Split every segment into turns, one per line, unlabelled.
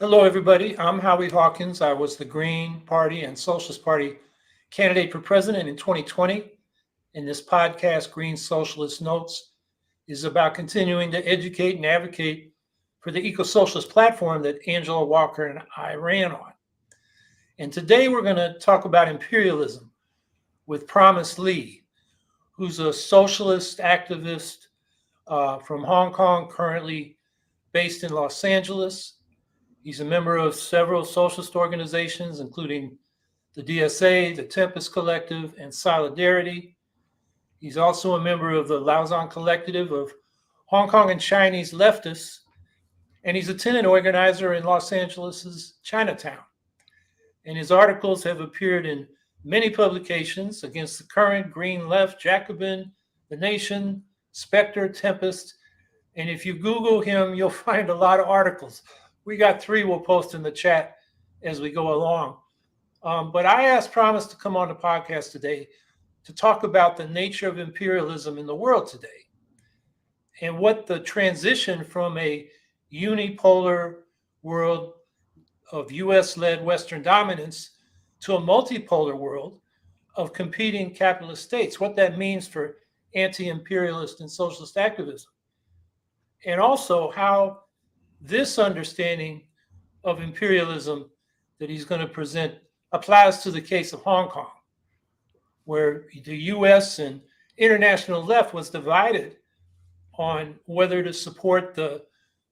Hello, everybody. I'm Howie Hawkins. I was the Green Party and Socialist Party candidate for president in 2020. And this podcast, Green Socialist Notes, is about continuing to educate and advocate for the eco-socialist platform that Angela Walker and I ran on. And today we're going to talk about imperialism with Promise Lee, who's a socialist activist from Hong Kong, currently based in Los Angeles. He's a member of several socialist organizations, including the DSA, the Tempest Collective, and Solidarity. He's also a member of the Lausanne Collective of Hong Kong and Chinese leftists, and he's a tenant organizer in Los Angeles's Chinatown. And his articles have appeared in many publications against the current Green Left, Jacobin, The Nation, Spectre, Tempest. And if you Google him, you'll find a lot of articles. We got 3 we'll post in the chat as we go along. But I asked Promise to come on the podcast today to talk about the nature of imperialism in the world today and what the transition from a unipolar world of US-led Western dominance to a multipolar world of competing capitalist states, what that means for anti-imperialist and socialist activism. And also how this understanding of imperialism that he's going to present applies to the case of Hong Kong, where the US and international left was divided on whether to support the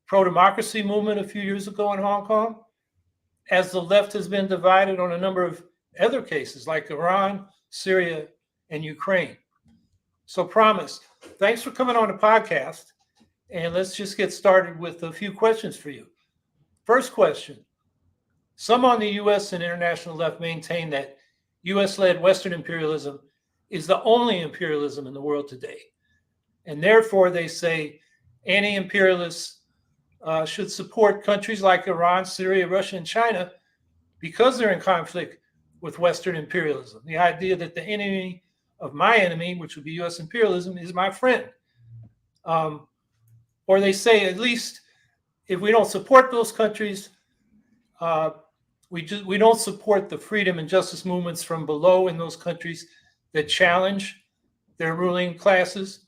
pro-democracy movement a few years ago in Hong Kong, as the left has been divided on a number of other cases like Iran, Syria, and Ukraine. So Promise, thanks for coming on the podcast. And let's just get started with a few questions for you. First question. Some on the US and international left maintain that US-led Western imperialism is the only imperialism in the world today. And therefore, they say anti-imperialists should support countries like Iran, Syria, Russia, and China because they're in conflict with Western imperialism. The idea that the enemy of my enemy, which would be US imperialism, is my friend. Or they say, at least if we don't support those countries, we don't support the freedom and justice movements from below in those countries that challenge their ruling classes.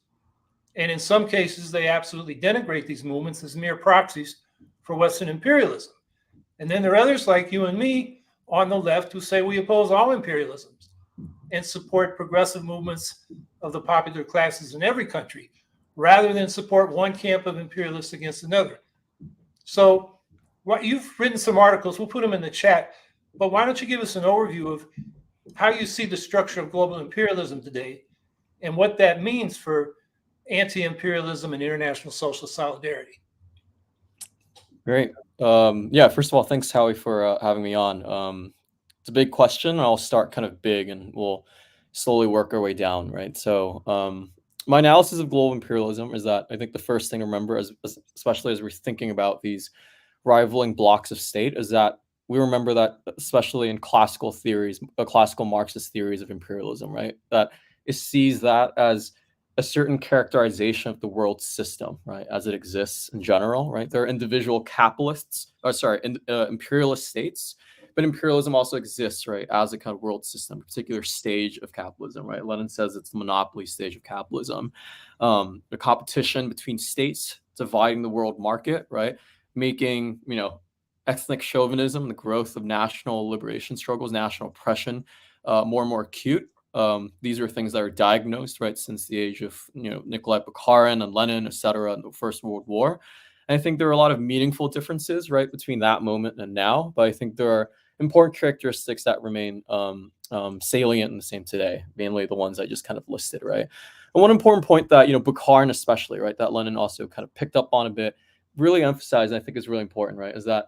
And in some cases, they absolutely denigrate these movements as mere proxies for Western imperialism. And then there are others like you and me on the left who say we oppose all imperialisms and support progressive movements of the popular classes in every country, rather than support one camp of imperialists against another. So you've written some articles, we'll put them in the chat, but why don't you give us an overview of how you see the structure of global imperialism today and what that means for anti-imperialism and international social solidarity?
Great. Yeah, first of all, thanks, Howie, for having me on. It's a big question, and I'll start kind of big, and we'll slowly work our way down, right? So my analysis of global imperialism is that I think the first thing to remember, especially as we're thinking about these rivaling blocks of state, is that we remember that, especially in classical theories, classical Marxist theories of imperialism, right, that it sees that as a certain characterization of the world system, right, as it exists in general, right? There are individual imperialist states, but imperialism also exists, right, as a kind of world system, a particular stage of capitalism, right? Lenin says it's the monopoly stage of capitalism. The competition between states, dividing the world market, right, making, ethnic chauvinism, the growth of national liberation struggles, national oppression, more and more acute. These are things that are diagnosed, right, since the age of, Nikolai Bukharin and Lenin, et cetera, in the First World War. And I think there are a lot of meaningful differences, right, between that moment and now. But I think there are important characteristics that remain salient and the same today, mainly the ones I just kind of listed, right? And one important point that, Bukharin especially, right, that Lenin also kind of picked up on a bit, really emphasized, and I think is really important, right, is that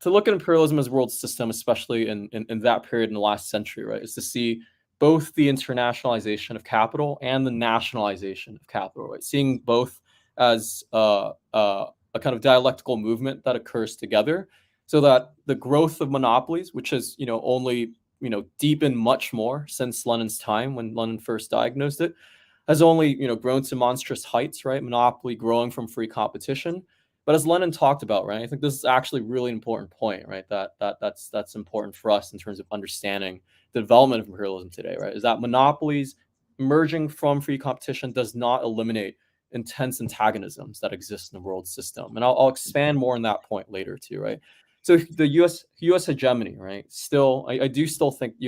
to look at imperialism as a world system, especially in that period in the last century, right, is to see both the internationalization of capital and the nationalization of capital, right? Seeing both as a kind of dialectical movement that occurs together, so that the growth of monopolies, which has only deepened much more since Lenin's time when Lenin first diagnosed it, has only grown to monstrous heights, right? Monopoly growing from free competition, But as Lenin talked about, right, I think this is actually a really important point, right, that's important for us in terms of understanding the development of imperialism today, right, is that monopolies emerging from free competition does not eliminate intense antagonisms that exist in the world system. And I'll expand more on that point later too, right? So the U.S. hegemony, right? Still, I do still think the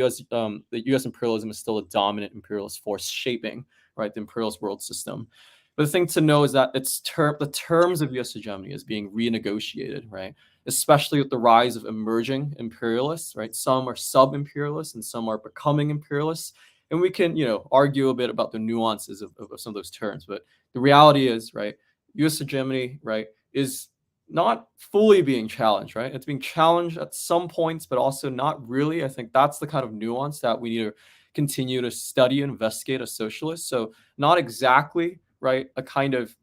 U.S. imperialism is still a dominant imperialist force shaping, right, the imperialist world system. But the thing to know is that the terms of U.S. hegemony is being renegotiated, right? Especially with the rise of emerging imperialists, right? Some are sub-imperialists and some are becoming imperialists. And we can, argue a bit about the nuances of some of those terms. But the reality is, right, U.S. hegemony, right, is not fully being challenged, right? It's being challenged at some points, but also not really. I think that's the kind of nuance that we need to continue to study and investigate as socialists. So not exactly, right, a kind of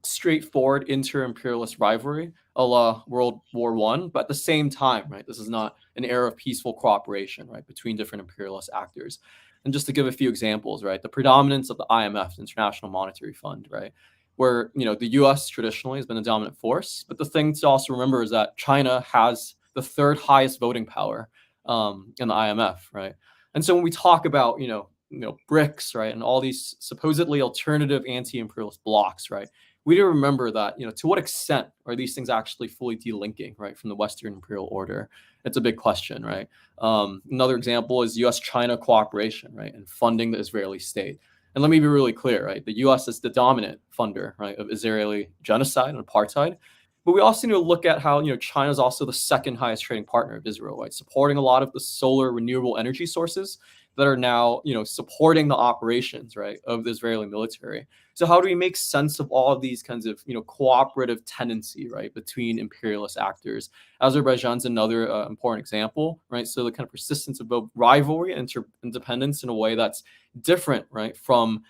straightforward inter-imperialist rivalry a la World War One, but at the same time, right, this is not an era of peaceful cooperation, right, between different imperialist actors. And just to give a few examples, right, the predominance of the IMF, the International Monetary Fund, right, where the U.S. traditionally has been a dominant force, but the thing to also remember is that China has the third highest voting power in the IMF, right? And so when we talk about BRICS, right, and all these supposedly alternative anti-imperialist blocks, right, we need to remember that to what extent are these things actually fully delinking, right, from the Western imperial order? It's a big question, right? Another example is U.S.-China cooperation, right, and funding the Israeli state. And let me be really clear, right? The U.S. is the dominant funder, right, of Israeli genocide and apartheid. But we also need to look at how China is also the second highest trading partner of Israel, right, supporting a lot of the solar renewable energy sources that are now supporting the operations, right, of the Israeli military. So how do we make sense of all of these kinds of cooperative tendency, right, between imperialist actors? Azerbaijan's another important example, right? So the kind of persistence of both rivalry and independence in a way that's different, right, from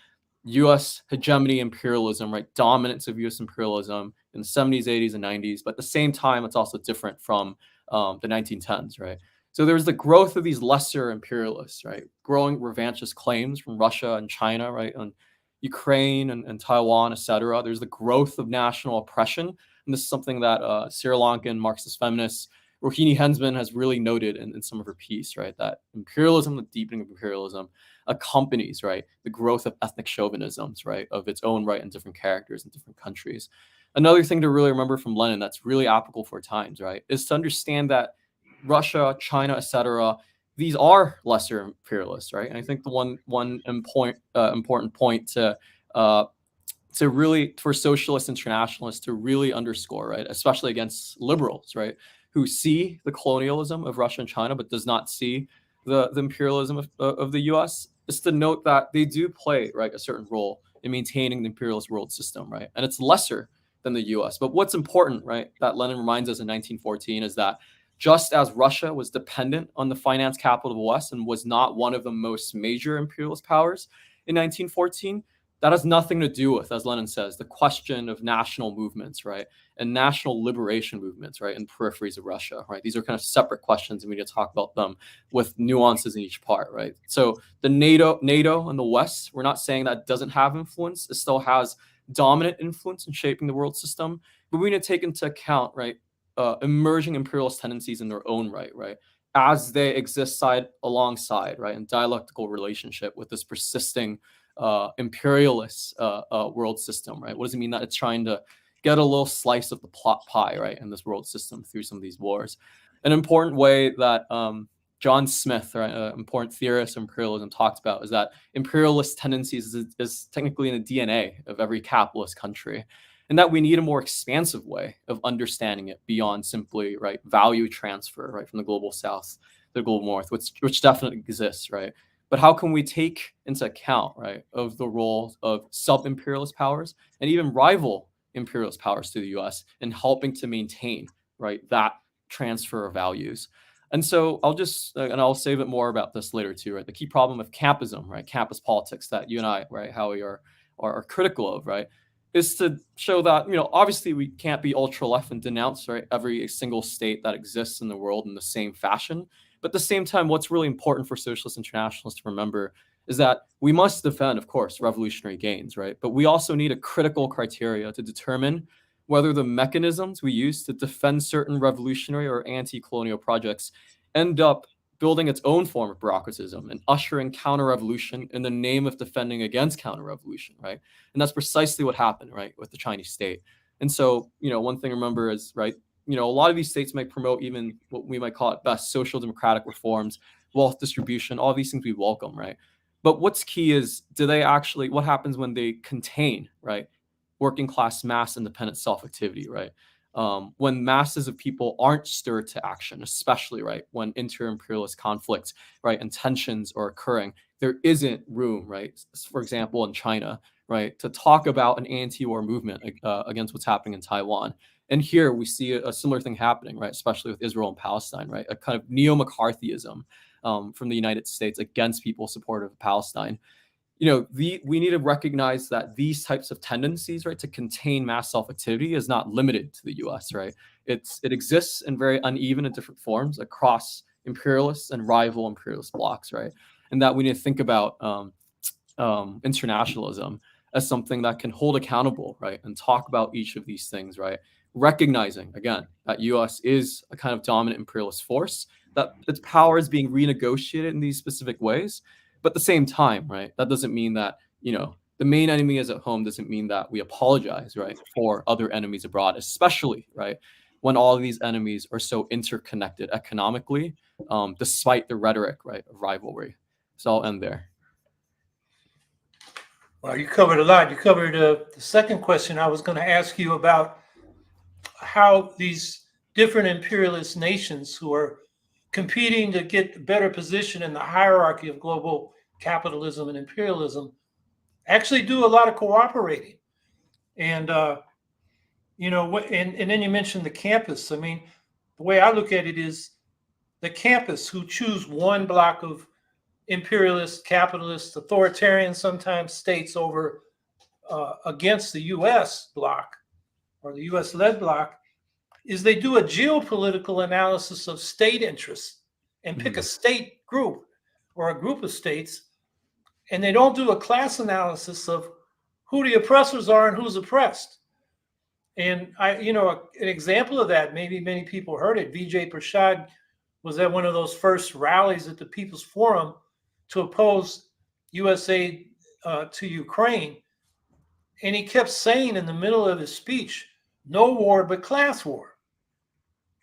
U.S. hegemony imperialism, right, dominance of U.S. imperialism in the 70s, 80s, and 90s. But at the same time, it's also different from the 1910s, right? So there's the growth of these lesser imperialists, right? Growing revanchist claims from Russia and China, right, on Ukraine and Taiwan, etc. There's the growth of national oppression. And this is something that Sri Lankan Marxist feminist Rohini Hensman has really noted in some of her piece, right? That imperialism, the deepening of imperialism, accompanies, right, the growth of ethnic chauvinisms, right, of its own right in different characters in different countries. Another thing to really remember from Lenin that's really applicable for times, right, is to understand that Russia, China, etc., these are lesser imperialists, right? And I think the one important point to really for socialist internationalists to really underscore, right, especially against liberals, right, who see the colonialism of Russia and China but does not see the imperialism of the U.S., is to note that they do play, right, a certain role in maintaining the imperialist world system, right, and it's lesser than the U.S. But what's important, right, that Lenin reminds us in 1914 is that just as Russia was dependent on the finance capital of the West and was not one of the most major imperialist powers in 1914, that has nothing to do with, as Lenin says, the question of national movements, right, and national liberation movements, right, in peripheries of Russia, right. These are kind of separate questions, and we need to talk about them with nuances in each part, right. So the NATO and the West, we're not saying that doesn't have influence. It still has dominant influence in shaping the world system, but we need to take into account, right, emerging imperialist tendencies in their own right, as they exist side alongside, right, in dialectical relationship with this persisting imperialist world system, right? What does it mean that it's trying to get a little slice of the plot pie, right, in this world system through some of these wars? An important way that John Smith, right, an important theorist of imperialism, talked about is that imperialist tendencies is technically in the DNA of every capitalist country, and that we need a more expansive way of understanding it beyond simply, right, value transfer, right, from the global south to the global north, which definitely exists, right? But how can we take into account, right, of the role of sub-imperialist powers and even rival imperialist powers to the U.S. in helping to maintain, right, that transfer of values? And so I'll save it more about this later too, right? The key problem of campism, right, campus politics that you and I, right, Howie, are critical of, right, is to show that, obviously we can't be ultra left and denounce, right, every single state that exists in the world in the same fashion. But at the same time, what's really important for socialist internationalists to remember is that we must defend, of course, revolutionary gains, right? But we also need a critical criteria to determine whether the mechanisms we use to defend certain revolutionary or anti-colonial projects end up building its own form of bureaucratism and ushering counter-revolution in the name of defending against counter-revolution, right? And that's precisely what happened, right, with the Chinese state. And so, one thing to remember is, right, a lot of these states might promote even what we might call at best social democratic reforms, wealth distribution, all these things we welcome, right? But what's key is, what happens when they contain, right, working class mass independent self-activity, right? When masses of people aren't stirred to action, especially, right, when inter-imperialist conflicts, right, and tensions are occurring, there isn't room, right, for example, in China, right, to talk about an anti-war movement against what's happening in Taiwan. And here we see a similar thing happening, right, especially with Israel and Palestine, right, a kind of neo-McCarthyism from the United States against people supportive of Palestine. We need to recognize that these types of tendencies, right, to contain mass self-activity is not limited to the U.S., right? It exists in very uneven and different forms across imperialist and rival imperialist blocs, right? And that we need to think about internationalism as something that can hold accountable, right, and talk about each of these things, right? Recognizing, again, that U.S. is a kind of dominant imperialist force, that its power is being renegotiated in these specific ways. But at the same time, right, that doesn't mean that, the main enemy is at home doesn't mean that we apologize, right, for other enemies abroad, especially, right, when all of these enemies are so interconnected economically, despite the rhetoric, right, of rivalry. So I'll end there.
Well, you covered a lot. You covered the second question I was going to ask you about how these different imperialist nations who are competing to get a better position in the hierarchy of global capitalism and imperialism actually do a lot of cooperating. And, and then you mentioned the campus. I mean, the way I look at it is the campus who choose one block of imperialist, capitalist, authoritarian, sometimes states over against the U.S. bloc or the U.S.-led bloc is they do a geopolitical analysis of state interests and pick a state group or a group of states, and they don't do a class analysis of who the oppressors are and who's oppressed. And an example of that, maybe many people heard it. Vijay Prashad was at one of those first rallies at the People's Forum to oppose U.S. aid to Ukraine. And he kept saying in the middle of his speech, no war but class war.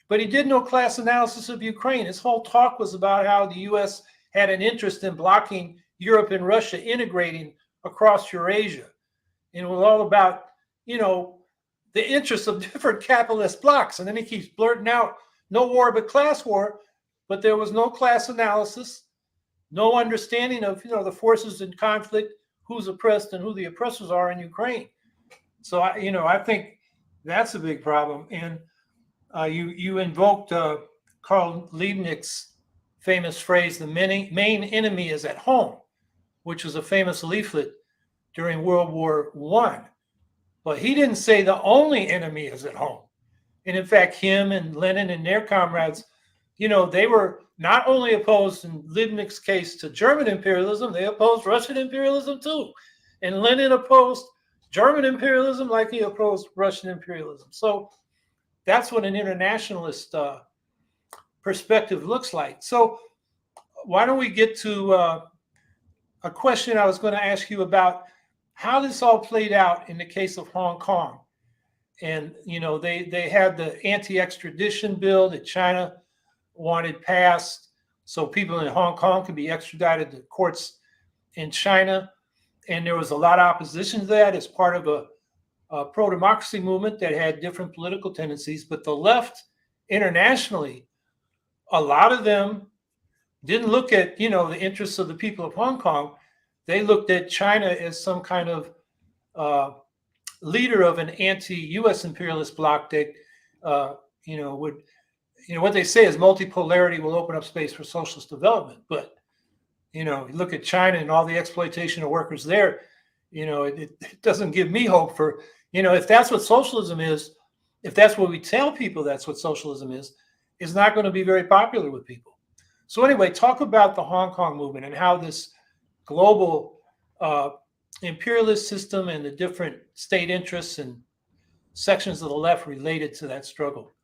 But he did no class analysis of Ukraine. His whole talk was about how the U.S. had an interest in blocking Europe and Russia integrating across Eurasia. And it was all about, the interests of different capitalist blocs. And then he keeps blurting out, no war but class war. But there was no class analysis, no understanding of, the forces in conflict, who's oppressed and who the oppressors are in Ukraine. So, I think that's a big problem. And you invoked Karl Liebknecht's famous phrase, the main enemy is at home, which was a famous leaflet during World War I. But he didn't say the only enemy is at home. And in fact, him and Lenin and their comrades, they were not only opposed in Liebknecht's case to German imperialism, they opposed Russian imperialism too. And Lenin opposed German imperialism like he opposed Russian imperialism. So that's what an internationalist perspective looks like. So why don't we get to a question I was going to ask you about how this all played out in the case of Hong Kong. And, they had the anti-extradition bill that China wanted passed so people in Hong Kong could be extradited to courts in China. And there was a lot of opposition to that as part of a pro-democracy movement that had different political tendencies. But the left internationally, a lot of them didn't look at, the interests of the people of Hong Kong. They looked at China as some kind of leader of an anti-U.S. imperialist bloc that, would, what they say is multipolarity will open up space for socialist development. But, you look at China and all the exploitation of workers there, it doesn't give me hope for, if that's what socialism is, if that's what we tell people that's what socialism is, it's not going to be very popular with people. So anyway, talk about the Hong Kong movement and how this global imperialist system and the different state interests and sections of the left related to that struggle?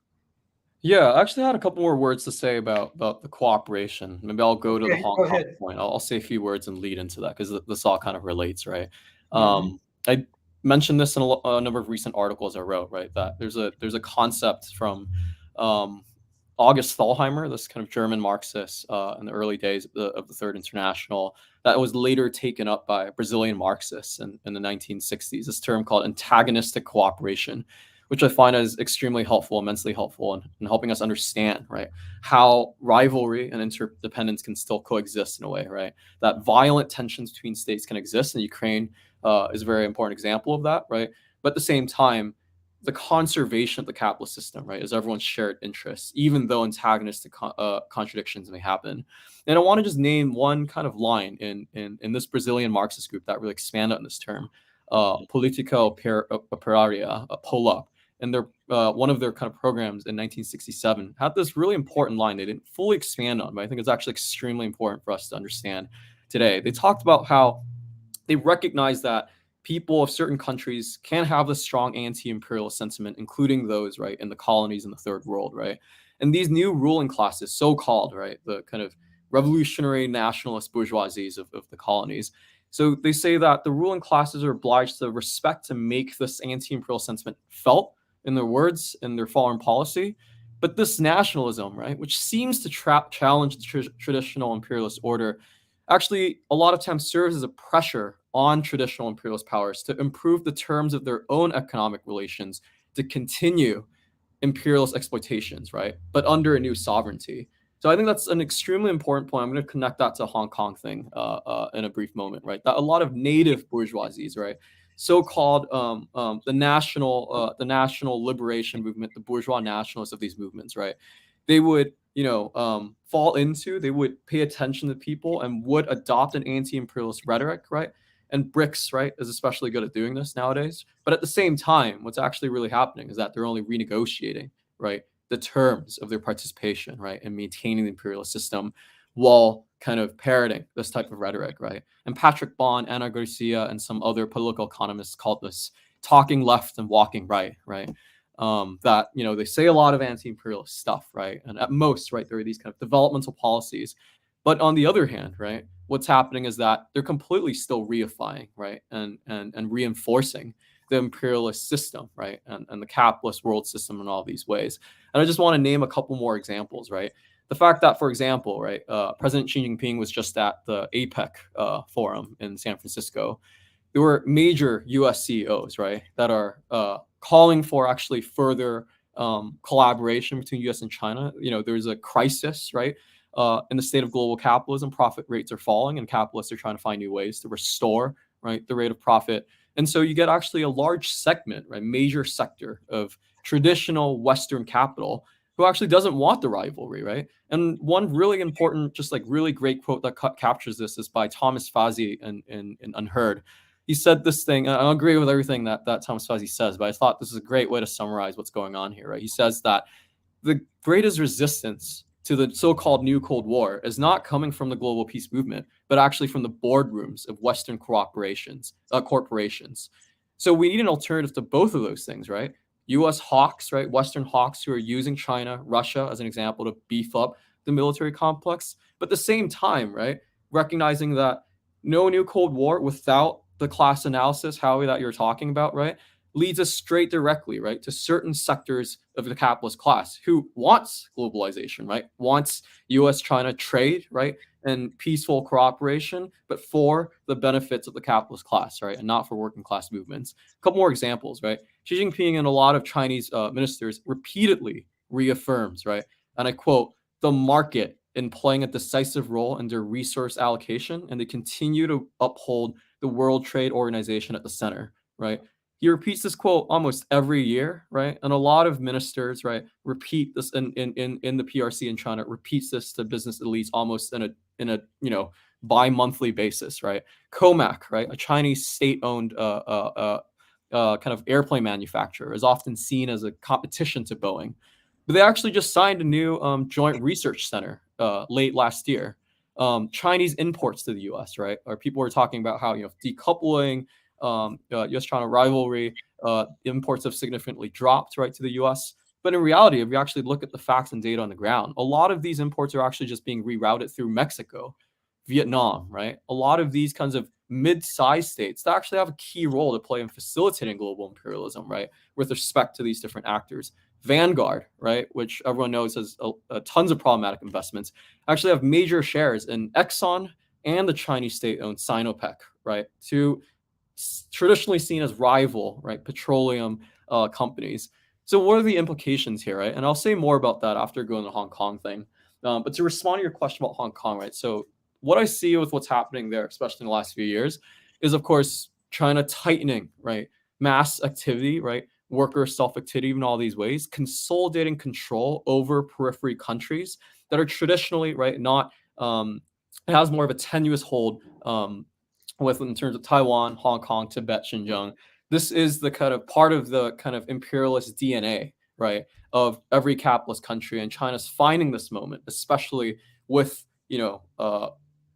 Yeah, I actually had a couple more words to say about the cooperation. Maybe I'll go to the
Okay,
Hong
go
Kong
ahead.
point. I'll say a few words and lead into that because this all kind of relates, right?
Hmm.
I mentioned this in a number of recent articles I wrote, right? That there's a concept from um, August Thalheimer, this kind of German Marxist in the early days of the Third International, that was later taken up by Brazilian Marxists in the 1960s. This term called antagonistic cooperation, which I find is extremely helpful, immensely helpful in helping us understand, right, how rivalry and interdependence can still coexist in a way, right? That violent tensions between states can exist, and Ukraine is a very important example of that, right? But at the same time, the conservation of the capitalist system, right, is everyone's shared interests, even though antagonistic contradictions may happen. And I want to just name one kind of line in this Brazilian Marxist group that really expanded on this term, Politica Operaria, POLA. And their one of their kind of programs in 1967 had this really important line they didn't fully expand on, but I think it's actually extremely important for us to understand today. They talked about how they recognize that people of certain countries can have this strong anti-imperialist sentiment, including those right in the colonies in the third world, right? And these new ruling classes, so-called, right, the kind of revolutionary nationalist bourgeoisies of the colonies. So they say that the ruling classes are obliged to respect to make this anti-imperial sentiment felt in their words and their foreign policy. But this nationalism, right, which seems to challenge the traditional imperialist order, actually a lot of times serves as a pressure on traditional imperialist powers to improve the terms of their own economic relations to continue imperialist exploitations, right? But under a new sovereignty. So I think that's an extremely important point. I'm going to connect that to Hong Kong thing in a brief moment, right? That a lot of native bourgeoisies, right, so-called the national liberation movement, the bourgeois nationalists of these movements, right? They would fall into, they would pay attention to people and would adopt an anti-imperialist rhetoric, right? And BRICS, right, is especially good at doing this nowadays. But at the same time, what's actually really happening is that they're only renegotiating, right, the terms of their participation, right, and maintaining the imperialist system while kind of parroting this type of rhetoric, right? And Patrick Bond, Ana Garcia, and some other political economists called this talking left and walking right, right? That they say a lot of anti-imperialist stuff, right? And at most, right, there are these kind of developmental policies. But on the other hand, right, what's happening is that they're completely still reifying, right, and reinforcing the imperialist system, right, and the capitalist world system in all these ways. And I just want to name a couple more examples, right? The fact that, for example, right, President Xi Jinping was just at the APEC forum in San Francisco. There were major U.S. CEOs, right, that are calling for actually further collaboration between U.S. and China. There's a crisis, right, in the state of global capitalism. Profit rates are falling, and capitalists are trying to find new ways to restore, right, the rate of profit. And so you get actually a large segment, right, major sector of traditional Western capital who actually doesn't want the rivalry, right? And one really important, just like really great quote that captures this is by Thomas Fazzi in Unheard. He said this thing, and I agree with everything that Thomas Fazzi says, but I thought this is a great way to summarize what's going on here, right? He says that the greatest resistance to the so-called new Cold War is not coming from the global peace movement, but actually from the boardrooms of Western corporations. So we need an alternative to both of those things, right? U.S. hawks, right? Western hawks who are using China, Russia as an example to beef up the military complex. But at the same time, right, recognizing that no new Cold War without the class analysis, Howie, that you're talking about, right, leads us straight directly, right, to certain sectors of the capitalist class who wants globalization, right, wants U.S.-China trade, right, and peaceful cooperation, but for the benefits of the capitalist class, right, and not for working class movements. A couple more examples, right? Xi Jinping and a lot of Chinese ministers repeatedly reaffirms, right, and I quote, the market in playing a decisive role in their resource allocation, and they continue to uphold the World Trade Organization at the center, right? He repeats this quote almost every year, right? And a lot of ministers, right, repeat this in the PRC in China, repeats this to business elites almost in a bi-monthly basis, right? Comac, right, a Chinese state-owned kind of airplane manufacturer, is often seen as a competition to Boeing. But they actually just signed a new joint research center late last year. Chinese imports to the U.S., right? Or people were talking about how decoupling U.S.-China rivalry, imports have significantly dropped, right, to the U.S. But in reality, if you actually look at the facts and data on the ground, a lot of these imports are actually just being rerouted through Mexico, Vietnam, right? A lot of these kinds of mid-sized states that actually have a key role to play in facilitating global imperialism, right, with respect to these different actors. Vanguard, right, which everyone knows has tons of problematic investments, actually have major shares in Exxon and the Chinese state-owned Sinopec, right, two traditionally seen as rival, right, petroleum companies. So what are the implications here, right? And I'll say more about that after going to the Hong Kong thing. But to respond to your question about Hong Kong, right? So what I see with what's happening there, especially in the last few years, is of course China tightening, right? Mass activity, right? Worker self-activity in all these ways, consolidating control over periphery countries that are traditionally, right, not it has more of a tenuous hold with in terms of Taiwan, Hong Kong, Tibet, Xinjiang. This is the kind of part of the kind of imperialist DNA, right, of every capitalist country, and China's finding this moment, especially with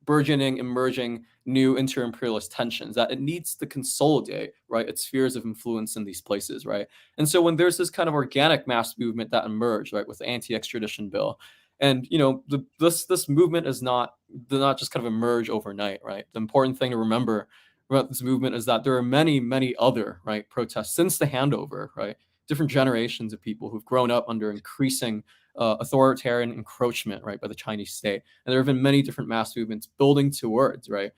burgeoning, emerging new inter-imperialist tensions, that it needs to consolidate, right, its spheres of influence in these places, right. And so when there's this kind of organic mass movement that emerged, right, with the anti-extradition bill, and this movement is not just kind of emerge overnight, right? The important thing to remember about this movement is that there are many other, right, protests since the handover, right? Different generations of people who've grown up under increasing authoritarian encroachment, right, by the Chinese state, and there have been many different mass movements building towards, right,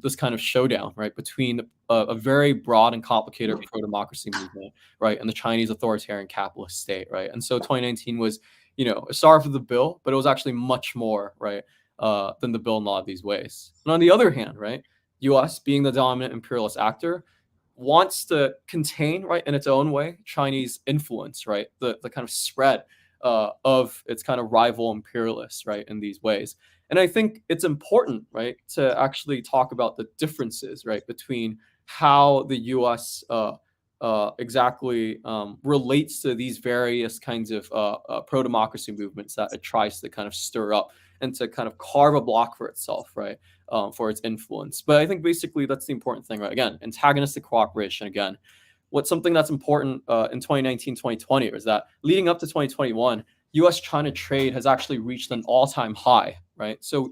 this kind of showdown, right, between a very broad and complicated pro-democracy movement, right, and the Chinese authoritarian capitalist state, right. And so 2019 was, sorry for the bill, but it was actually much more, right, than the bill in a lot of these ways. And on the other hand, right, U.S. being the dominant imperialist actor wants to contain, right, in its own way, Chinese influence, right, the kind of spread of its kind of rival imperialists, right, in these ways. And I think it's important, right, to actually talk about the differences, right, between how the U.S. Exactly relates to these various kinds of pro-democracy movements that it tries to kind of stir up and to kind of carve a block for itself, right, for its influence. But I think basically that's the important thing, right? Again, antagonistic cooperation. Again, what's something that's important in 2019, 2020 is that leading up to 2021, U.S.-China trade has actually reached an all-time high, right? So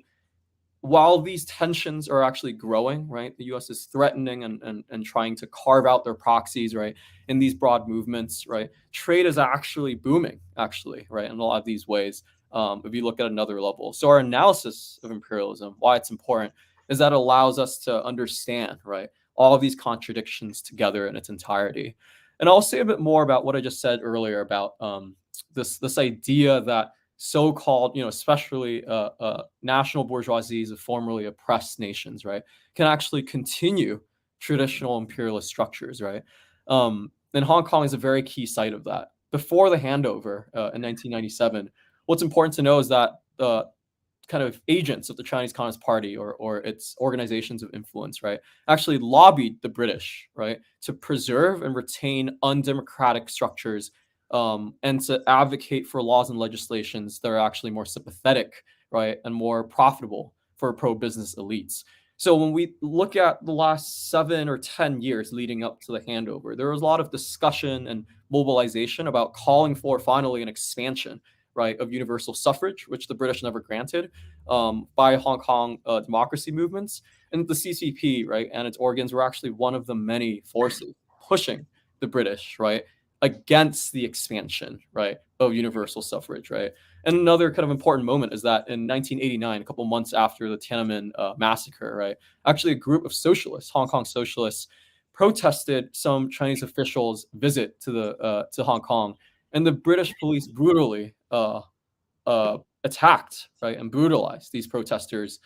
while these tensions are actually growing, right, the U.S. is threatening and trying to carve out their proxies, right, in these broad movements, right, trade is actually booming, actually, right, in a lot of these ways, if you look at another level. So our analysis of imperialism, why it's important, is that it allows us to understand, right, all of these contradictions together in its entirety. And I'll say a bit more about what I just said earlier about this idea that so-called, especially national bourgeoisies of formerly oppressed nations, right, can actually continue traditional imperialist structures, right? And Hong Kong is a very key site of that. Before the handover in 1997, what's important to know is that the kind of agents of the Chinese Communist Party or its organizations of influence, right, actually lobbied the British, right, to preserve and retain undemocratic structures and to advocate for laws and legislations that are actually more sympathetic, right, and more profitable for pro-business elites. So when we look at the last 7 or 10 years leading up to the handover, there was a lot of discussion and mobilization about calling for finally an expansion, right, of universal suffrage, which the British never granted, by Hong Kong democracy movements. And the CCP, right, and its organs were actually one of the many forces pushing the British, right, against the expansion, right, of universal suffrage, right. And another kind of important moment is that in 1989, a couple months after the Tiananmen massacre, right, actually a group of socialists, Hong Kong socialists, protested some Chinese officials' visit to Hong Kong, and the British police brutally attacked, right, and brutalized these protesters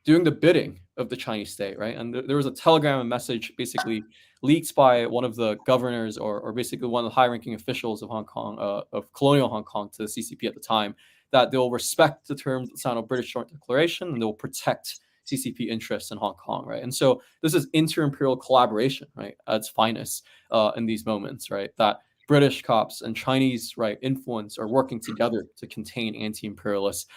doing the bidding of the Chinese state, right? And there was a telegram and message basically leaked by one of the governors or basically one of the high-ranking officials of Hong Kong, of colonial Hong Kong to the CCP at the time, that they'll respect the terms of the Sino-British Joint Declaration and they'll protect CCP interests in Hong Kong, right? And so this is inter-imperial collaboration, right, at its finest in these moments, right? That British cops and Chinese, right, influence are working together to contain anti-imperialist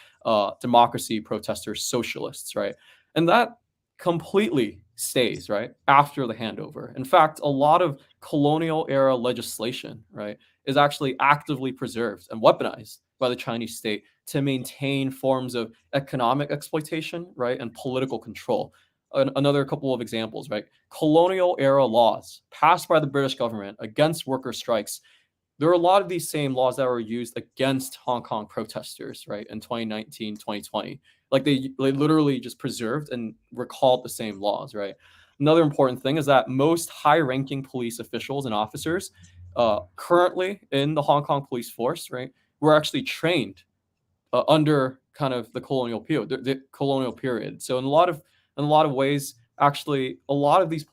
democracy protesters, socialists, right? And that completely stays, right, after the handover. In fact, a lot of colonial era legislation, right, is actually actively preserved and weaponized by the Chinese state to maintain forms of economic exploitation, right, and political control. Another couple of examples, right? Colonial era laws passed by the British government against worker strikes. There are a lot of these same laws that were used against Hong Kong protesters, right, in 2019, 2020. Like they literally just preserved and recalled the same laws, right? Another important thing is that most high-ranking police officials and officers currently in the Hong Kong police force, right, were actually trained under kind of the colonial period, the colonial period. So in a lot of ways, actually, a lot of these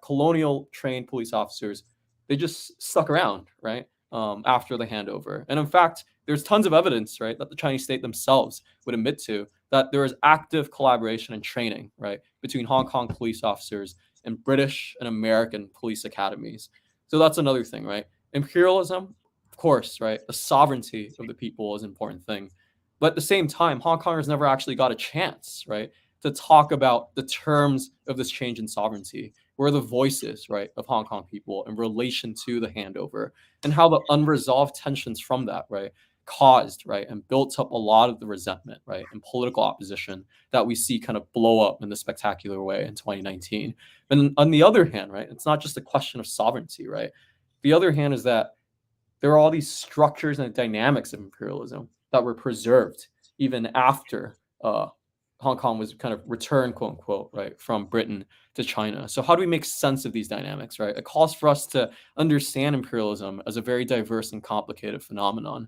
colonial trained police officers, they just stuck around, right, after the handover. And in fact, there's tons of evidence, right, that the Chinese state themselves would admit to that there is active collaboration and training, right, between Hong Kong police officers and British and American police academies. So that's another thing, right? Imperialism, of course, right? The sovereignty of the people is an important thing. But at the same time, Hong Kongers never actually got a chance, right, to talk about the terms of this change in sovereignty. Where are the voices, right, of Hong Kong people in relation to the handover, and how the unresolved tensions from that, right, caused, right, and built up a lot of the resentment, right, and political opposition that we see kind of blow up in the spectacular way in 2019. And on the other hand, right, it's not just a question of sovereignty, right? The other hand is that there are all these structures and dynamics of imperialism that were preserved even after Hong Kong was kind of returned, quote unquote, right, from Britain to China. So how do we make sense of these dynamics, right? It calls for us to understand imperialism as a very diverse and complicated phenomenon.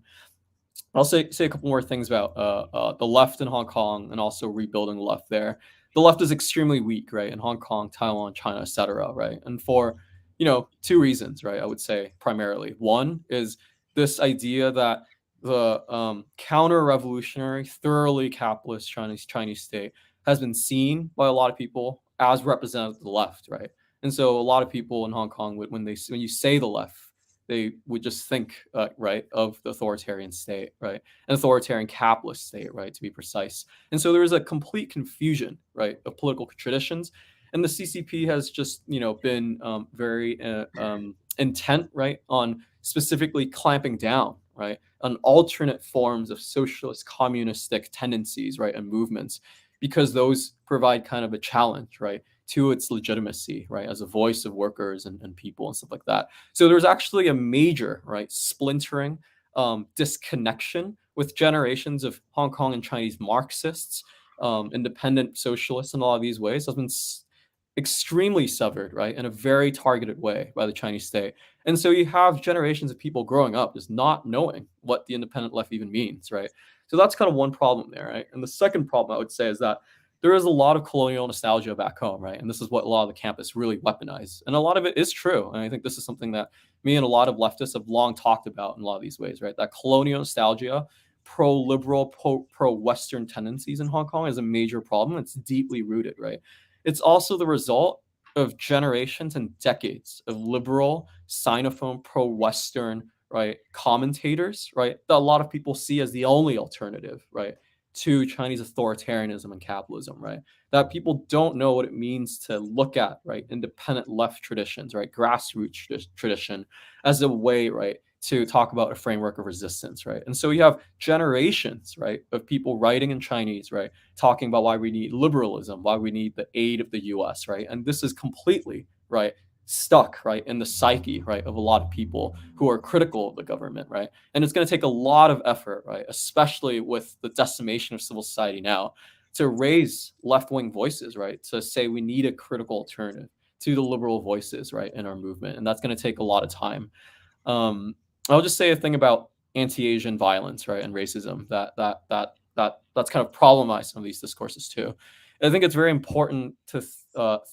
I'll say a couple more things about the left in Hong Kong and also rebuilding the left there. The left is extremely weak, right, in Hong Kong, Taiwan, China, etc., right, and for two reasons, right. I would say primarily. One is this idea that the counter-revolutionary, thoroughly capitalist Chinese state has been seen by a lot of people as representative of the left, right. And so a lot of people in Hong Kong, when you say the left, they would just think, right, of the authoritarian state, right, an authoritarian capitalist state, right, to be precise. And so there is a complete confusion, right, of political traditions, and the CCP has just, been very intent, right, on specifically clamping down, right, on alternate forms of socialist, communistic tendencies, right, and movements, because those provide kind of a challenge, right, to its legitimacy, right, as a voice of workers and people and stuff like that. So there's actually a major, right, splintering, disconnection with generations of Hong Kong and Chinese Marxists, independent socialists in all of these ways has been extremely severed, right, in a very targeted way by the Chinese state. And so you have generations of people growing up just not knowing what the independent left even means, right? So that's kind of one problem there, right? And the second problem I would say is that there is a lot of colonial nostalgia back home, right? And this is what a lot of the campus really weaponize. And a lot of it is true. And I think this is something that me and a lot of leftists have long talked about in a lot of these ways, right? That colonial nostalgia, pro-liberal, pro-Western tendencies in Hong Kong is a major problem. It's deeply rooted, right? It's also the result of generations and decades of liberal, Sinophone, pro-Western, right, commentators, right, that a lot of people see as the only alternative, right, to Chinese authoritarianism and capitalism, right? That people don't know what it means to look at, right, independent left traditions, right, grassroots tradition as a way, right, to talk about a framework of resistance, right? And so you have generations, right, of people writing in Chinese, right, talking about why we need liberalism, why we need the aid of the US, right? And this is completely, right, stuck, right, in the psyche, right, of a lot of people who are critical of the government, right? And it's going to take a lot of effort, right, especially with the decimation of civil society now, to raise left-wing voices, right, to say we need a critical alternative to the liberal voices, right, in our movement. And that's going to take a lot of time. I'll just say a thing about anti-Asian violence, right, and racism that's kind of problematized some of these discourses too. And I think it's very important to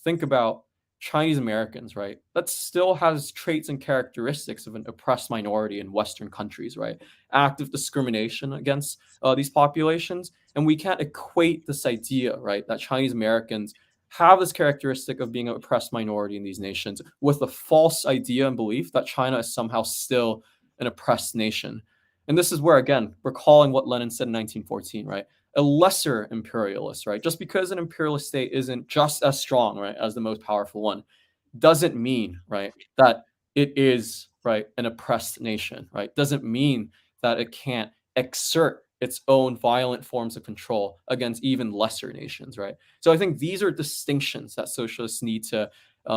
think about Chinese Americans, right, that still has traits and characteristics of an oppressed minority in Western countries, right, active discrimination against these populations, and we can't equate this idea, right, that Chinese Americans have this characteristic of being an oppressed minority in these nations with the false idea and belief that China is somehow still an oppressed nation. And this is where, again, recalling what Lenin said in 1914, right? a lesser imperialist, right? Just because an imperialist state isn't just as strong, right, as the most powerful one, doesn't mean, right, that it is, right, an oppressed nation, right? Doesn't mean that it can't exert its own violent forms of control against even lesser nations, right? So I think these are distinctions that socialists need to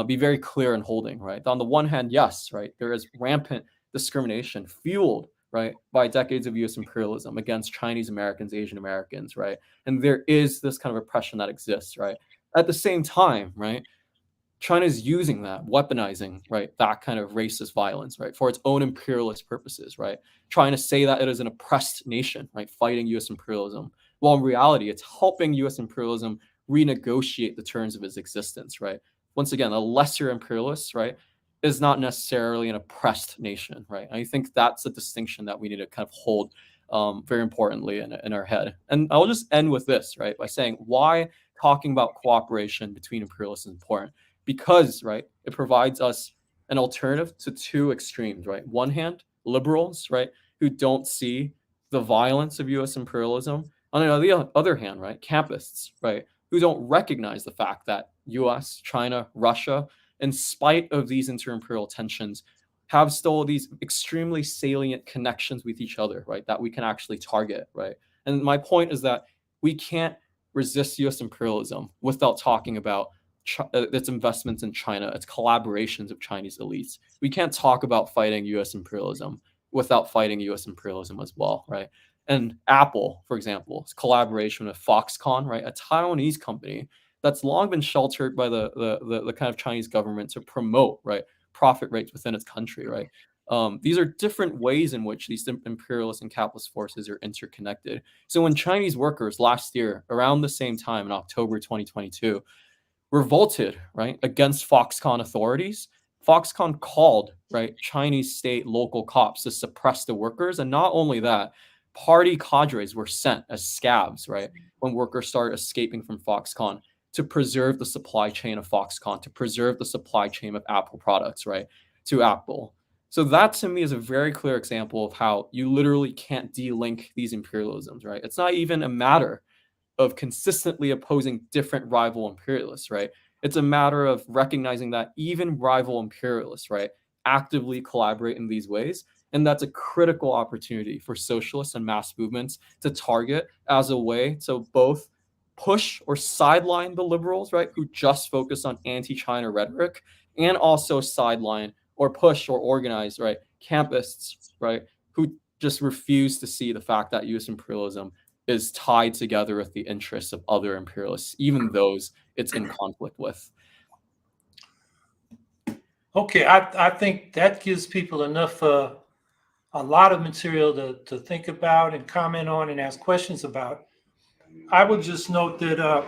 be very clear in holding, right? On the one hand, yes, right, there is rampant discrimination fueled, right, by decades of U.S. imperialism against Chinese Americans, Asian Americans, right? And there is this kind of oppression that exists, right? At the same time, right, China's using that, weaponizing, right, that kind of racist violence, right, for its own imperialist purposes, right, trying to say that it is an oppressed nation, right, fighting U.S. imperialism, while in reality, it's helping U.S. imperialism renegotiate the terms of its existence, right. Once again, a lesser imperialist, right, is not necessarily an oppressed nation, right. And I think that's a distinction that we need to kind of hold very importantly in our head. And I'll just end with this, right, by saying why talking about cooperation between imperialists is important because, right, it provides us an alternative to two extremes, right? One hand, liberals, right, who don't see the violence of U.S. imperialism. On the other hand, right, campists, right, who don't recognize the fact that U.S., China, Russia, in spite of these inter-imperial tensions, have still these extremely salient connections with each other, right, that we can actually target, right? And my point is that we can't resist U.S. imperialism without talking about its investments in China, its collaborations of Chinese elites. We can't talk about fighting U.S. imperialism without fighting U.S. imperialism as well, right? And Apple, for example, its collaboration with Foxconn, right, a Taiwanese company that's long been sheltered by the kind of Chinese government to promote, right, profit rates within its country, right? These are different ways in which these imperialist and capitalist forces are interconnected. So when Chinese workers last year, around the same time in October 2022, revolted, right, against Foxconn authorities, Foxconn called, right, Chinese state local cops to suppress the workers. And not only that, party cadres were sent as scabs, right, when workers started escaping from Foxconn to preserve the supply chain of Foxconn, to preserve the supply chain of Apple products, right, to Apple. So that to me is a very clear example of how you literally can't de-link these imperialisms, right? It's not even a matter of consistently opposing different rival imperialists, right? It's a matter of recognizing that even rival imperialists, right, actively collaborate in these ways. And that's a critical opportunity for socialists and mass movements to target as a way to both push or sideline the liberals, right, who just focus on anti-China rhetoric, and also sideline or push or organize, right, campists, right, who just refuse to see the fact that U.S. imperialism is tied together with the interests of other imperialists, even those it's in conflict with.
Okay, I think that gives people enough, a lot of material to think about and comment on and ask questions about. I would just note that,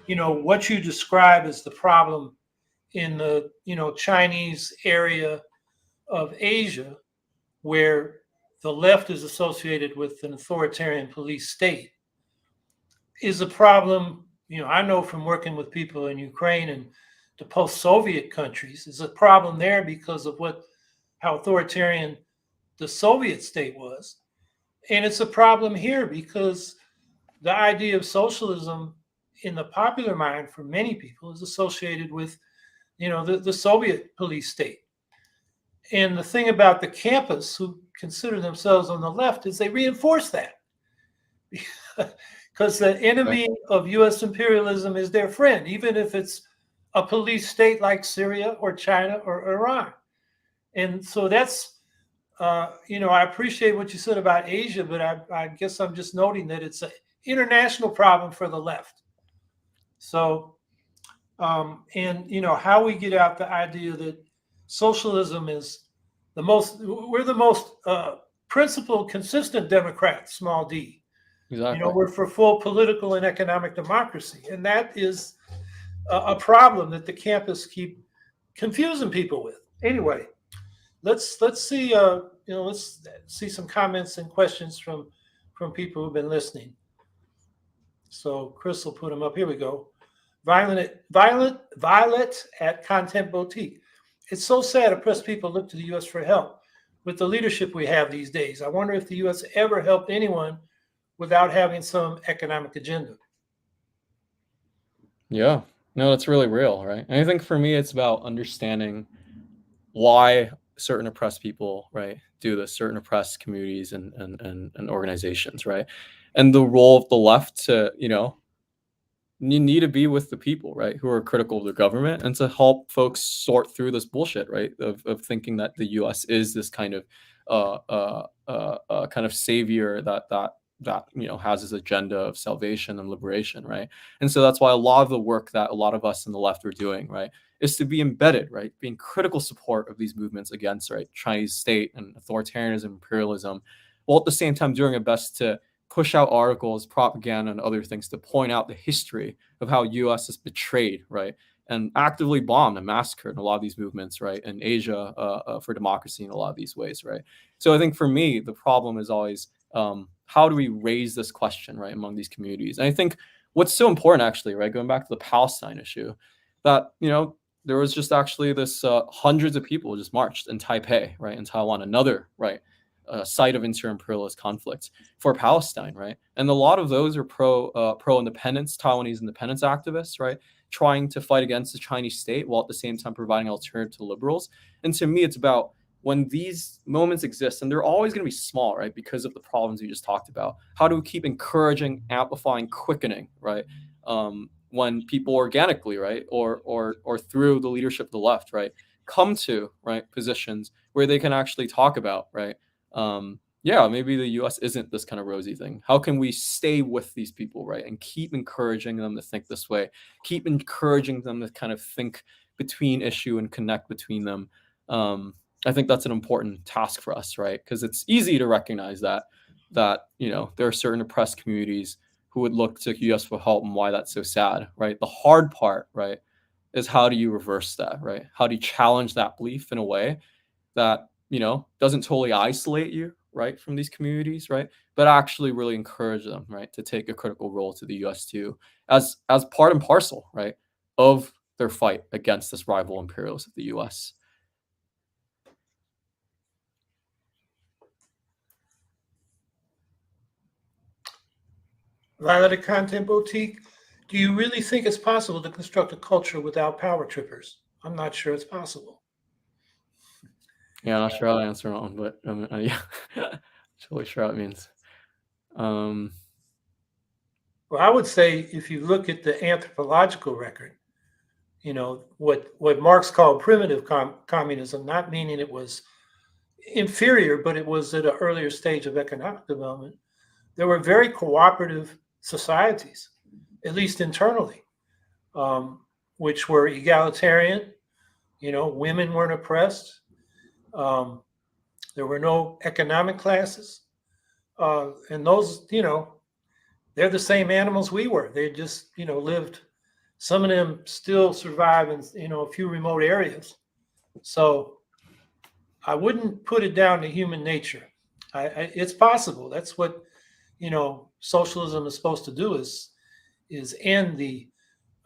what you describe as the problem in the, Chinese area of Asia, where the left is associated with an authoritarian police state, is a problem. I know from working with people in Ukraine and the post-Soviet countries, is a problem there because of how authoritarian the Soviet state was. And it's a problem here because the idea of socialism in the popular mind for many people is associated with, the Soviet police state. And the thing about the campus who consider themselves on the left is they reinforce that. Because the enemy of U.S. imperialism is their friend, even if it's a police state like Syria or China or Iran. And so that's, I appreciate what you said about Asia, but I guess I'm just noting that it's an international problem for the left. So, how we get out the idea that socialism is we're the most principled, consistent Democrats, small d.
Exactly.
We're for full political and economic democracy. And that is a problem that the campus keep confusing people with. Anyway, let's see, let's see some comments and questions from people who've been listening. So Chris will put them up. Here we go. Violet at Content Boutique. It's so sad oppressed people look to the U.S. for help with the leadership we have these days. I wonder if the U.S. ever helped anyone without having some economic agenda.
Yeah, no, that's really real, right? And I think for me, it's about understanding why certain oppressed people, right, do this, certain oppressed communities and organizations, right? And the role of the left to, you need to be with the people, right, who are critical of the government and to help folks sort through this bullshit, right, of thinking that the U.S. is this kind of kind of savior that has this agenda of salvation and liberation, right? And so that's why a lot of the work that a lot of us in the left are doing, right, is to be embedded, right, being critical support of these movements against, right, Chinese state and authoritarianism, imperialism, while at the same time doing our best to push out articles, propaganda, and other things to point out the history of how U.S. has betrayed, right, and actively bombed and massacred in a lot of these movements, right, in Asia for democracy in a lot of these ways, right. So I think for me, the problem is always how do we raise this question, right, among these communities? And I think what's so important, actually, right, going back to the Palestine issue, that there was just actually this hundreds of people just marched in Taipei, right, in Taiwan, another right site of inter-imperialist conflict for Palestine, right? And a lot of those are pro independence, Taiwanese independence activists, right, trying to fight against the Chinese state while at the same time providing alternative to liberals. And to me, it's about when these moments exist, and they're always going to be small, right, because of the problems we just talked about. How do we keep encouraging, amplifying, quickening, right? When people organically, right, or through the leadership of the left, right, come to right positions where they can actually talk about, right, yeah, maybe the US isn't this kind of rosy thing. How can we stay with these people, right? And keep encouraging them to think this way, keep encouraging them to kind of think between issue and connect between them. I think that's an important task for us, right? Because it's easy to recognize that there are certain oppressed communities who would look to US for help and why that's so sad, right? The hard part, right, is how do you reverse that, right? How do you challenge that belief in a way that doesn't totally isolate you, right, from these communities, right, but actually really encourage them, right, to take a critical role to the US too, as part and parcel, right, of their fight against this rival imperialist of the US.
Violet Content Boutique, do you really think it's possible to construct a culture without power trippers? I'm not sure it's possible.
Yeah, I'm not sure how to answer that one, but yeah, totally sure what it means.
Well, I would say if you look at the anthropological record, what Marx called primitive communism, not meaning it was inferior, but it was at an earlier stage of economic development. There were very cooperative societies, at least internally, which were egalitarian. Women weren't oppressed. There were no economic classes. And those, they're the same animals we were. They just, lived. Some of them still survive in, a few remote areas. So I wouldn't put it down to human nature. It's possible. That's what, socialism is supposed to do is end the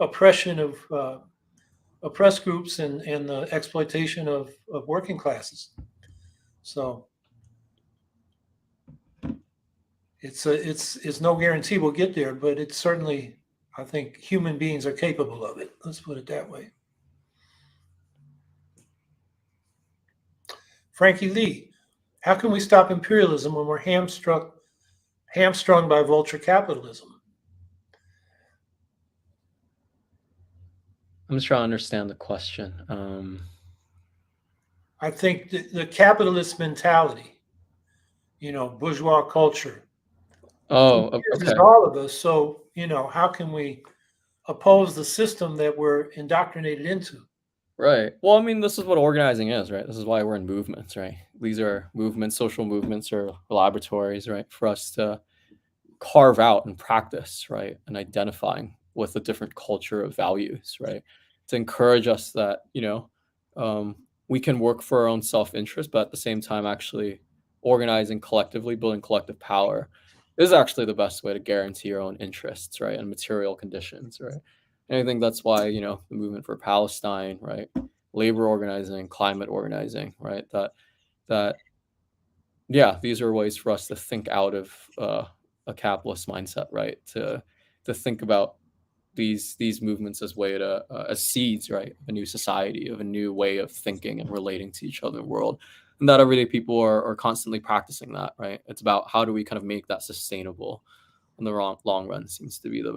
oppression of oppressed groups and the exploitation of working classes. So it's no guarantee we'll get there, but it's certainly, I think human beings are capable of it. Let's put it that way. Frankie Lee, how can we stop imperialism when we're hamstrung by vulture capitalism?
I'm just trying to understand the question.
I think the capitalist mentality, bourgeois culture, is
Okay.
all of us. So, how can we oppose the system that we're indoctrinated into?
Right. Well, I mean, this is what organizing is, right? This is why we're in movements, right? These are movements, social movements or laboratories, right? For us to carve out and practice, right? And identifying with a different culture of values, right? To encourage us that, we can work for our own self-interest, but at the same time, actually organizing collectively, building collective power is actually the best way to guarantee your own interests, right? And material conditions, right? And I think that's why, the movement for Palestine, right? Labor organizing, climate organizing, right? That yeah, these are ways for us to think out of a capitalist mindset, right? To think about these movements as way to as seeds, right, of a new society, of a new way of thinking and relating to each other in the world, and that everyday people are constantly practicing that, right? It's about how do we kind of make that sustainable in the long run seems to be the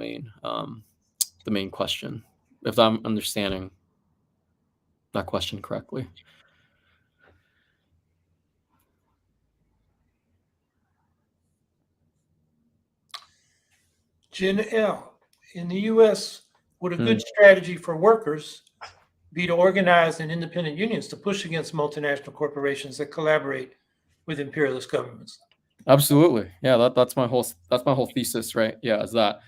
main question, if I'm understanding that question correctly.
Jen L. In the U.S., would a
Hmm.
good strategy for workers be to organize in independent unions to push against multinational corporations that collaborate with imperialist governments?
Absolutely, yeah. That's my whole thesis, right? Yeah, is that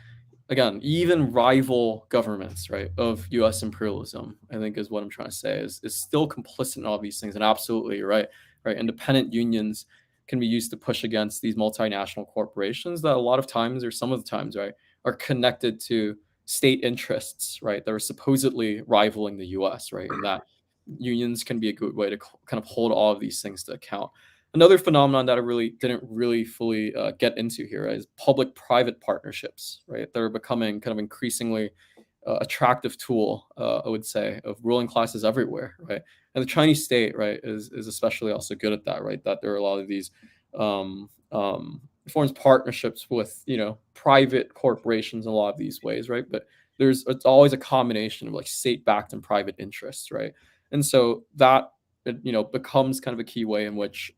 again, even rival governments, right, of U.S. imperialism, I think is what I'm trying to say, is still complicit in all these things. And absolutely, you're right, right. Independent unions can be used to push against these multinational corporations that a lot of times, or some of the times, right, are connected to state interests, right, that are supposedly rivaling the U.S., right, and that unions can be a good way to kind of hold all of these things to account. Another phenomenon that I really didn't really fully get into here is public-private partnerships, right? That are becoming kind of increasingly attractive tool, I would say, of ruling classes everywhere, right? And the Chinese state, right, is especially also good at that, right? That there are a lot of these um, forms partnerships with private corporations in a lot of these ways, right? But it's always a combination of like state-backed and private interests, right? And so that becomes kind of a key way in which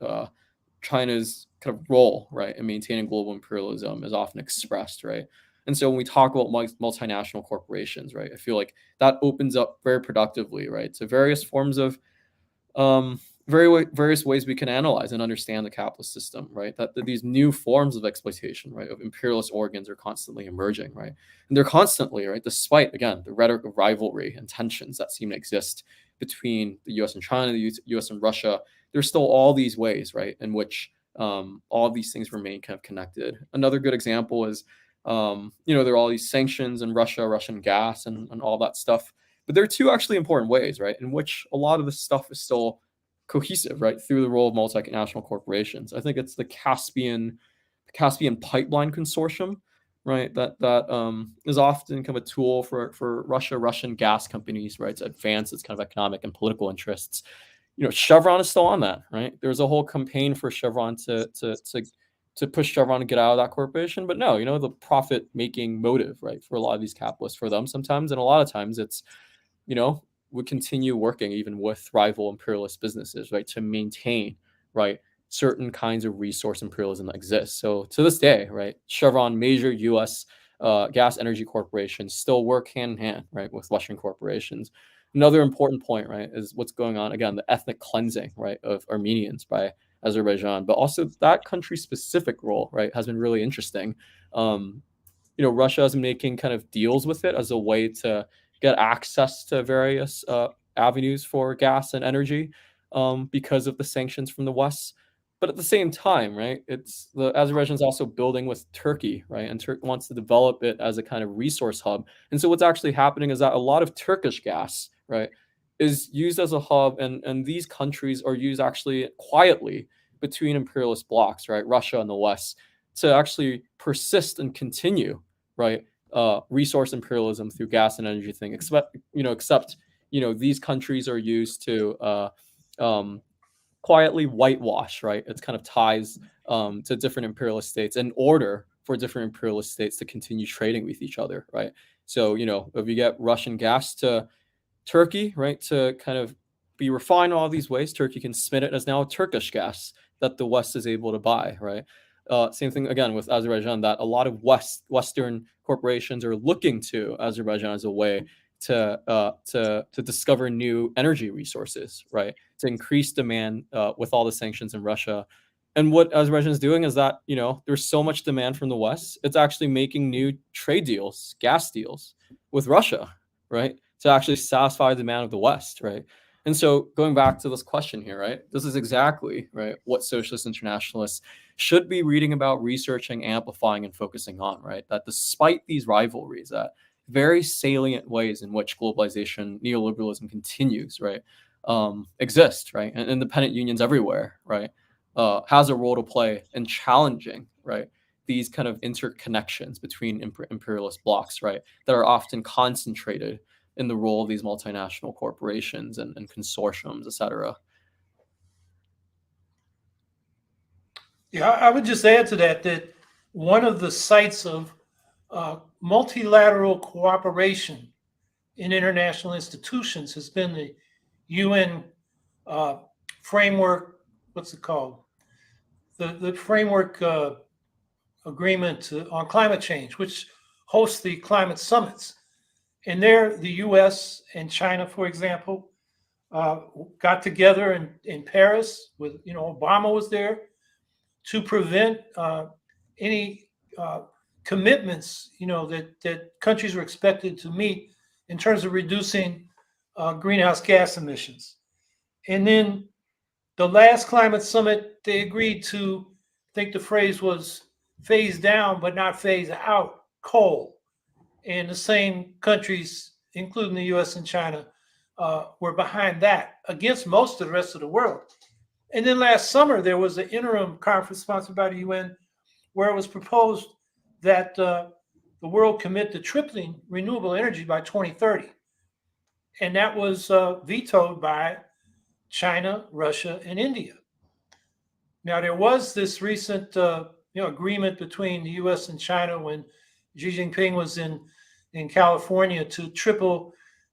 China's kind of role, right, in maintaining global imperialism is often expressed, right? And so when we talk about multinational corporations, right, I feel like that opens up very productively, right, to various forms of various ways we can analyze and understand the capitalist system, right? That these new forms of exploitation, right, of imperialist organs are constantly emerging, right? And they're constantly, right, despite, again, the rhetoric of rivalry and tensions that seem to exist between the US and China, the US and Russia, there's still all these ways, right, in which all of these things remain kind of connected. Another good example is, there are all these sanctions in Russia, Russian gas, and all that stuff. But there are two actually important ways, right, in which a lot of this stuff is still cohesive, right, through the role of multinational corporations. I think it's the Caspian Pipeline Consortium, right, that is often kind of a tool for Russian gas companies, right, to advance its kind of economic and political interests. Chevron is still on that, right? There's a whole campaign for Chevron to push Chevron to get out of that corporation. But no, the profit making motive, right, for a lot of these capitalists, for them sometimes, and a lot of times it's, would continue working even with rival imperialist businesses, right, to maintain, right, certain kinds of resource imperialism that exists. So to this day, right, Chevron, major U.S. Gas energy corporations, still work hand in hand, right, with Western corporations. Another important point, right, is what's going on, again, the ethnic cleansing, right, of Armenians by Azerbaijan, but also that country-specific role, right, has been really interesting. Russia is making kind of deals with it as a way to get access to various avenues for gas and energy because of the sanctions from the West. But at the same time, right, it's the Azerbaijan's also building with Turkey, right, and Turkey wants to develop it as a kind of resource hub. And so what's actually happening is that a lot of Turkish gas, right, is used as a hub, and these countries are used actually quietly between imperialist blocs, right, Russia and the West, to actually persist and continue, right, resource imperialism through gas and energy thing. Except these countries are used to quietly whitewash, right, its kind of ties to different imperialist states in order for different imperialist states to continue trading with each other, right? So if you get Russian gas to Turkey, right, to kind of be refined in all these ways, Turkey can spin it as now Turkish gas that the West is able to buy, right? Same thing again with Azerbaijan, that a lot of Western corporations are looking to Azerbaijan as a way to discover new energy resources, right? To increase demand with all the sanctions in Russia. And what Azerbaijan is doing is that there's so much demand from the West, it's actually making new trade deals, gas deals with Russia, right, to actually satisfy the demand of the West, right? And so going back to this question here, right, this is exactly, right, what socialist internationalists should be reading about, researching, amplifying, and focusing on, right? That despite these rivalries, that very salient ways in which globalization, neoliberalism continues, right, exist, right, and independent unions everywhere, right, has a role to play in challenging, right, these kind of interconnections between imperialist blocs, right, that are often concentrated in the role of these multinational corporations and consortiums, et cetera.
Yeah, I would just add to that one of the sites of multilateral cooperation in international institutions has been the UN framework. What's it called? The framework agreement on climate change, which hosts the climate summits. And there, the U.S. and China, for example, got together in Paris with, Obama was there to prevent any commitments, that countries were expected to meet in terms of reducing greenhouse gas emissions. And then the last climate summit, they agreed to, I think the phrase was phase down, but not phase out coal. And the same countries, including the US and China, were behind that against most of the rest of the world. And then last summer, there was an interim conference sponsored by the UN where it was proposed that the world commit to tripling renewable energy by 2030. And that was vetoed by China, Russia, and India. Now, there was this recent agreement between the US and China when Xi Jinping was in California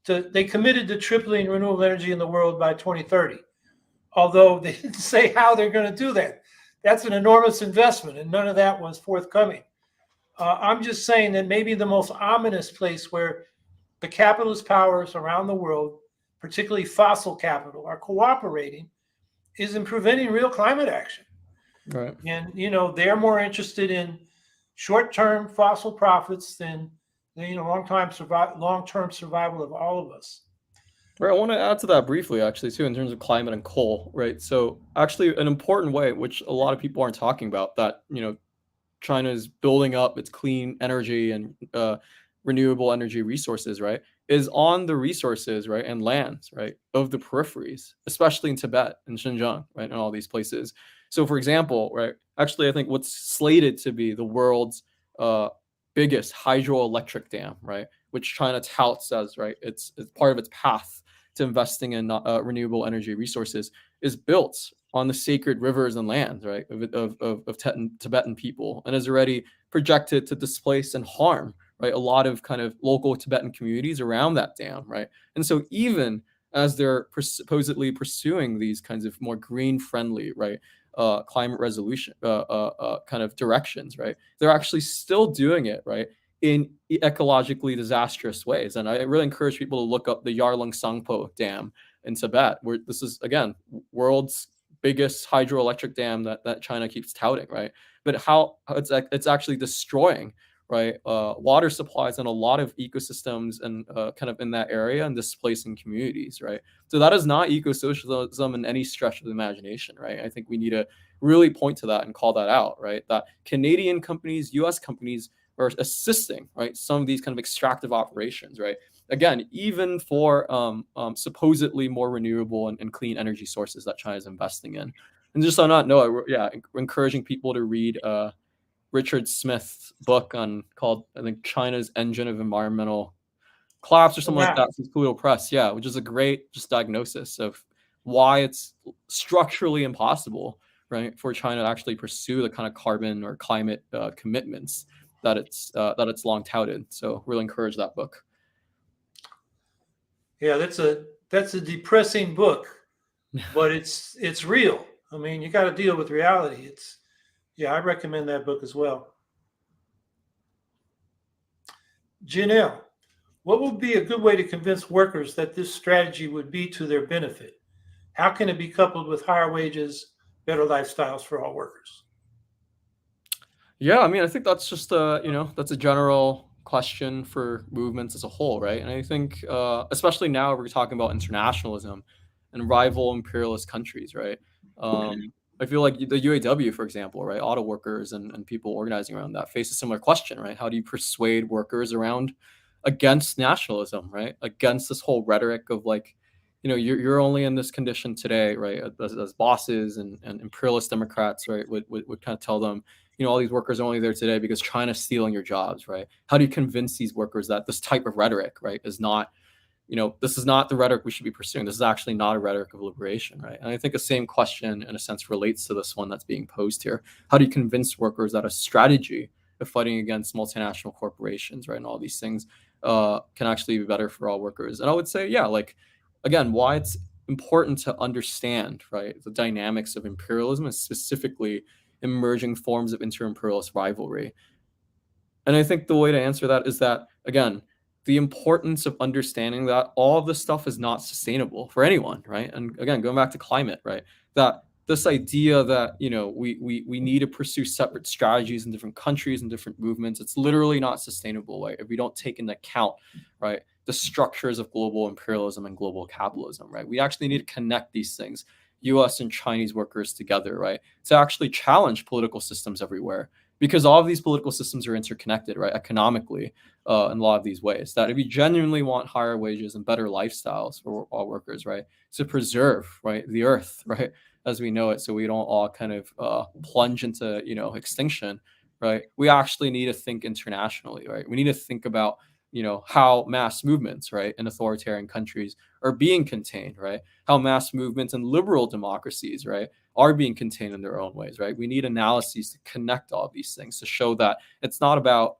they committed to tripling renewable energy in the world by 2030. Although they didn't say how they're going to do that. That's an enormous investment, and none of that was forthcoming. I'm just saying that maybe the most ominous place where the capitalist powers around the world, particularly fossil capital, are cooperating is in preventing real climate action.
Right.
And, they're more interested in short-term fossil profits than long-term survival of all of us.
Right, I want to add to that briefly, actually, too, in terms of climate and coal, right? So, actually, an important way, which a lot of people aren't talking about, that China is building up its clean energy and renewable energy resources, right, is on the resources, right, and lands, right, of the peripheries, especially in Tibet and Xinjiang, right, and all these places. So, for example, right, actually, I think what's slated to be the world's biggest hydroelectric dam, right, which China touts as, right, it's part of its path to investing in renewable energy resources, is built on the sacred rivers and lands, right, of Tibetan people, and is already projected to displace and harm, right, a lot of kind of local Tibetan communities around that dam, right. And so even as they're supposedly pursuing these kinds of more green-friendly, right, climate resolution kind of directions, right, they're actually still doing it, right, in ecologically disastrous ways. And I really encourage people to look up the Yarlung Sangpo Dam in Tibet, where this is, again, world's biggest hydroelectric dam that China keeps touting, right? But how it's actually destroying, right, water supplies and a lot of ecosystems and kind of in that area and displacing communities, right? So that is not eco-socialism in any stretch of the imagination, right? I think we need to really point to that and call that out, right? That Canadian companies, US companies are assisting, right, some of these kind of extractive operations, right? Again, even for supposedly more renewable and clean energy sources that China is investing in. And just on that note, encouraging people to read Richard Smith's book called, I think, China's Engine of Environmental Collapse or something like that from Pluto Press, which is a great just diagnosis of why it's structurally impossible, right, for China to actually pursue the kind of carbon or climate commitments that it's long touted. So really encourage that book.
Yeah, that's a depressing book, but it's real. I mean, you got to deal with reality. I recommend that book as well. Janelle, what would be a good way to convince workers that this strategy would be to their benefit? How can it be coupled with higher wages, better lifestyles for all workers?
Yeah, I mean, I think that's just that's a general question for movements as a whole, right? And I think, especially now we're talking about internationalism and rival imperialist countries, right? I feel like the UAW, for example, right, auto workers and people organizing around that face a similar question, right? How do you persuade workers around against nationalism, right? Against this whole rhetoric of like, you're only in this condition today, right? As bosses and imperialist Democrats, right, would kind of tell them, all these workers are only there today because China's stealing your jobs, right? How do you convince these workers that this type of rhetoric, right, is not, this is not the rhetoric we should be pursuing. This is actually not a rhetoric of liberation, right? And I think the same question, in a sense, relates to this one that's being posed here. How do you convince workers that a strategy of fighting against multinational corporations, right, and all these things can actually be better for all workers? And I would say, yeah, like, again, why it's important to understand, right, the dynamics of imperialism and specifically emerging forms of inter-imperialist rivalry. And I think the way to answer that is that, again, the importance of understanding that all of this stuff is not sustainable for anyone, right? And again, going back to climate, right? That this idea that we need to pursue separate strategies in different countries and different movements, it's literally not sustainable, right? If we don't take into account, right, the structures of global imperialism and global capitalism, right? We actually need to connect these things, US and Chinese workers together, right, to actually challenge political systems everywhere, because all of these political systems are interconnected, right, economically, in a lot of these ways. That if you genuinely want higher wages and better lifestyles for all workers, right, to preserve, right, the earth, right, as we know it, so we don't all kind of plunge into extinction, right, we actually need to think internationally, right? We need to think about how mass movements, right, in authoritarian countries are being contained, right? How mass movements in liberal democracies, right, are being contained in their own ways, right? We need analyses to connect all of these things to show that it's not about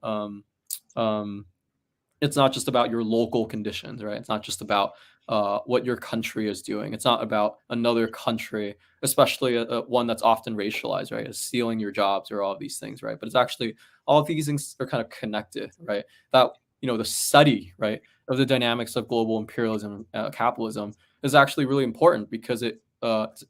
it's not just about your local conditions, right? It's not just about what your country is doing. It's not about another country, especially one that's often racialized, right? Is stealing your jobs or all of these things, right? But it's actually all of these things are kind of connected, right? That the study, right, of the dynamics of global imperialism, capitalism is actually really important because it,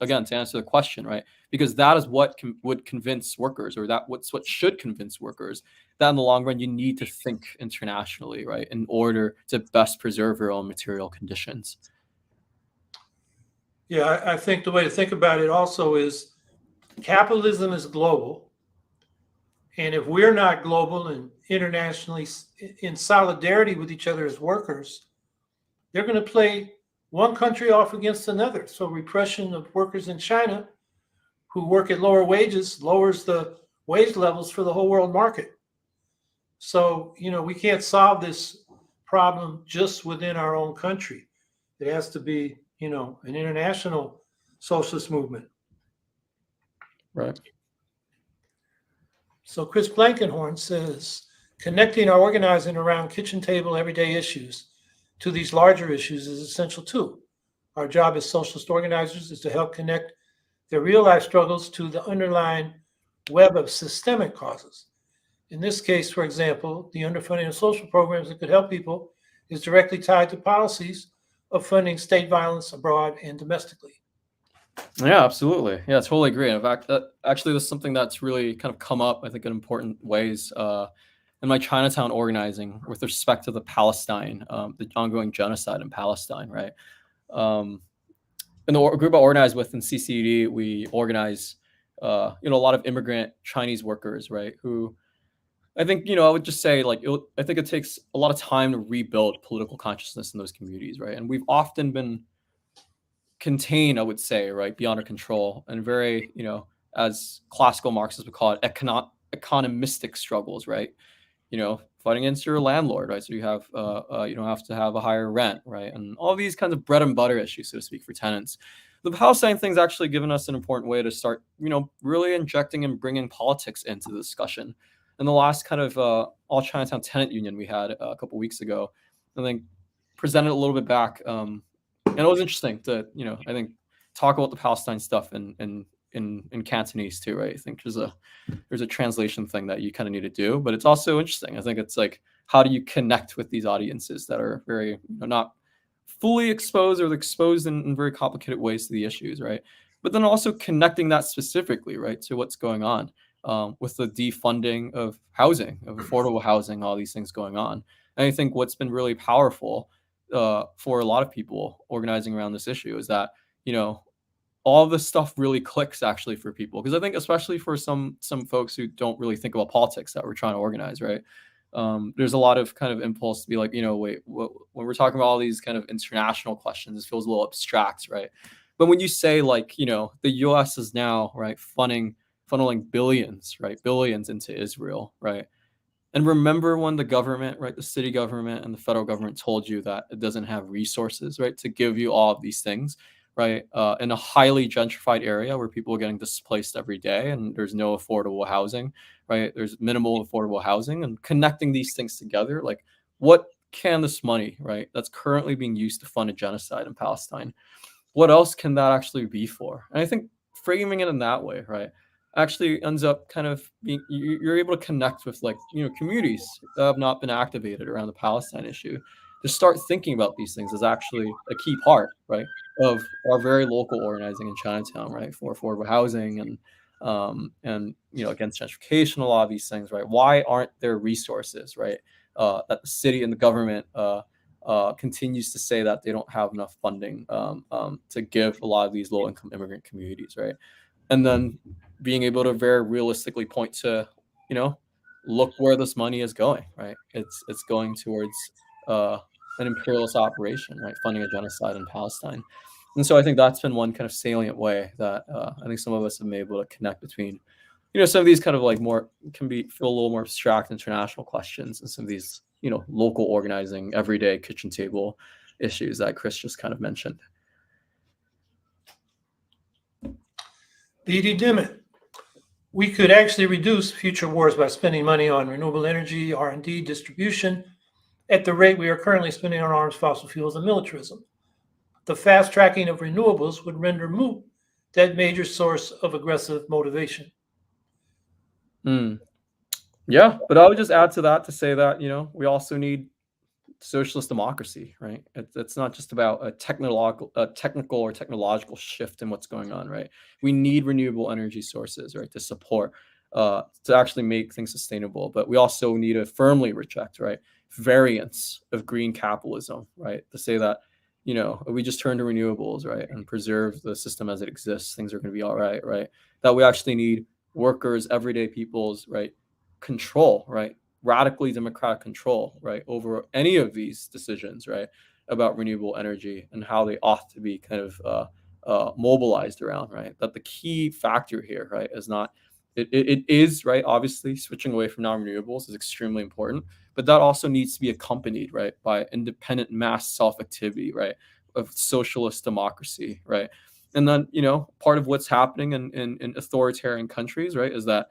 again, to answer the question, right, because that is what would convince workers, or what's what should convince workers that in the long run you need to think internationally, right, in order to best preserve your own material conditions.
Yeah, I think the way to think about it also is capitalism is global. And if we're not global and internationally in solidarity with each other as workers, they're going to play one country off against another. So repression of workers in China who work at lower wages lowers the wage levels for the whole world market. So, we can't solve this problem just within our own country. It has to be, an international socialist movement.
Right.
So Chris Blankenhorn says, connecting our organizing around kitchen table everyday issues to these larger issues is essential too. Our job as socialist organizers is to help connect their real life struggles to the underlying web of systemic causes. In this case, for example, the underfunding of social programs that could help people is directly tied to policies of funding state violence abroad and domestically.
Yeah, absolutely. Yeah, I totally agree. In fact, actually, this is something that's really kind of come up, I think, in important ways in my Chinatown organizing with respect to the ongoing genocide in Palestine, right? In the group I organize with in CCD, we organize, a lot of immigrant Chinese workers, right? Who I think, I would just say, like, I think it takes a lot of time to rebuild political consciousness in those communities, right? And we've often been contained, I would say, right, beyond our control, and very, as classical Marxists would call it, economistic struggles, right? Fighting against your landlord, right? So you have to have a higher rent, right? And all these kinds of bread and butter issues, so to speak, for tenants. The Palestine thing's actually given us an important way to start, really injecting and bringing politics into the discussion. In the last kind of All Chinatown Tenant Union we had a couple weeks ago, I think presented a little bit back, and it was interesting to, I think, talk about the Palestine stuff in Cantonese too, right? I think there's a translation thing that you kind of need to do, but it's also interesting. I think it's like, how do you connect with these audiences that are very not fully exposed, or exposed in very complicated ways to the issues, right? But then also connecting that specifically, right, to what's going on with the defunding of housing, of affordable housing, all these things going on. And I think what's been really powerful for a lot of people organizing around this issue is that, all this stuff really clicks actually for people. Because I think especially for some folks who don't really think about politics that we're trying to organize, right? There's a lot of kind of impulse to be like, wait, when we're talking about all these kind of international questions, it feels a little abstract, right? But when you say, like, the US is now, right, funding funneling billions, right, billions into Israel, right? And remember when the government, right, the city government and the federal government told you that it doesn't have resources, right, to give you all of these things, right, in a highly gentrified area where people are getting displaced every day and there's no affordable housing, right? There's minimal affordable housing, and connecting these things together, like what can this money, right, that's currently being used to fund a genocide in Palestine, what else can that actually be for? And I think framing it in that way, right, actually ends up kind of being you're able to connect with, like, communities that have not been activated around the Palestine issue to start thinking about these things as actually a key part, right, of our very local organizing in Chinatown, right, for affordable housing and against gentrification, a lot of these things, right? Why aren't there resources, right, that the city and the government continues to say that they don't have enough funding to give a lot of these low-income immigrant communities, right? And then being able to very realistically point to, look where this money is going, right? It's going towards an imperialist operation, right? Funding a genocide in Palestine. And so I think that's been one kind of salient way that I think some of us have been able to connect between, some of these kind of like more feel a little more abstract international questions and some of these, local organizing, everyday kitchen table issues that Chris just kind of mentioned.
BD Dimmitt. We could actually reduce future wars by spending money on renewable energy, R&D, distribution, at the rate we are currently spending on arms, fossil fuels, and militarism. The fast tracking of renewables would render moot that major source of aggressive motivation.
Yeah, but I would just add to that to say that, we also need socialist democracy, right? It's not just about a technical or technological shift in what's going on, right? We need renewable energy sources, right, to support, to actually make things sustainable. But we also need to firmly reject, right, variants of green capitalism, right? To say that, if we just turn to renewables, right, and preserve the system as it exists, things are going to be all right, right? That we actually need workers, everyday people's, right, control, right? Radically democratic control, right, over any of these decisions, right, about renewable energy and how they ought to be kind of mobilized around, right? That the key factor here, right, is not it is, right, obviously switching away from non-renewables is extremely important, but that also needs to be accompanied, right, by independent mass self-activity, right, of socialist democracy, right? And then, part of what's happening in authoritarian countries, right, is that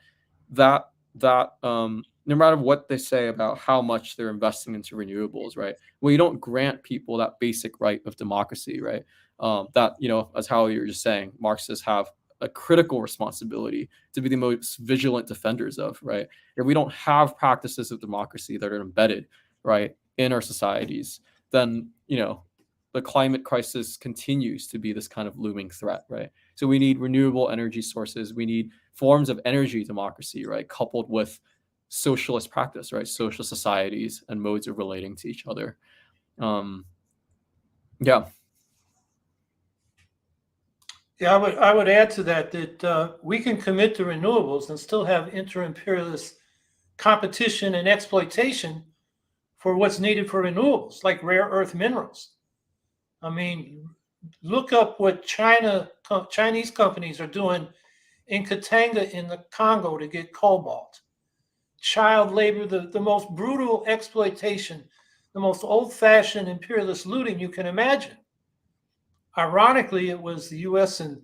no matter what they say about how much they're investing into renewables, right? Well, you don't grant people that basic right of democracy, right? That, as Howie, you were just saying, Marxists have a critical responsibility to be the most vigilant defenders of, right? If we don't have practices of democracy that are embedded, right, in our societies, then, the climate crisis continues to be this kind of looming threat, right? So we need renewable energy sources. We need forms of energy democracy, right, coupled with socialist practice, right, social societies and modes of relating to each other. Yeah,
I would add to that we can commit to renewables and still have inter-imperialist competition and exploitation for what's needed for renewables, like rare earth minerals. I mean, look up what Chinese companies are doing in Katanga in the Congo to get cobalt. Child labor, the most brutal exploitation, the most old-fashioned imperialist looting you can imagine. Ironically, it was the US and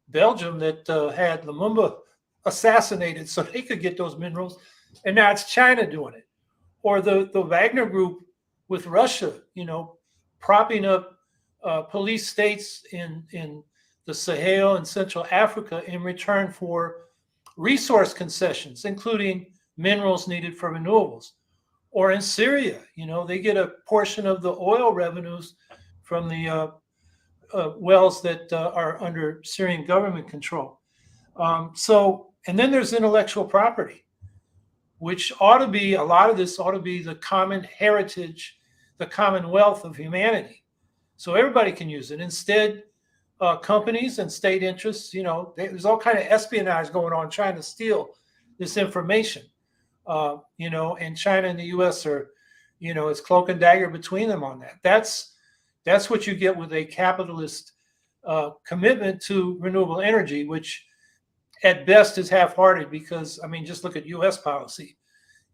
Belgium that had Lumumba assassinated so they could get those minerals, and now it's China doing it. Or the Wagner Group with Russia, propping up police states in the Sahel and Central Africa in return for resource concessions, including minerals needed for renewables. Or in Syria, they get a portion of the oil revenues from the wells that are under Syrian government control. And then there's intellectual property, which a lot of this ought to be the common heritage, the common wealth of humanity. So everybody can use it. Instead, companies and state interests, there's all kind of espionage going on trying to steal this information. And China and the US are, it's cloak and dagger between them on that. That's what you get with a capitalist commitment to renewable energy, which at best is half-hearted because, I mean, just look at U.S. policy.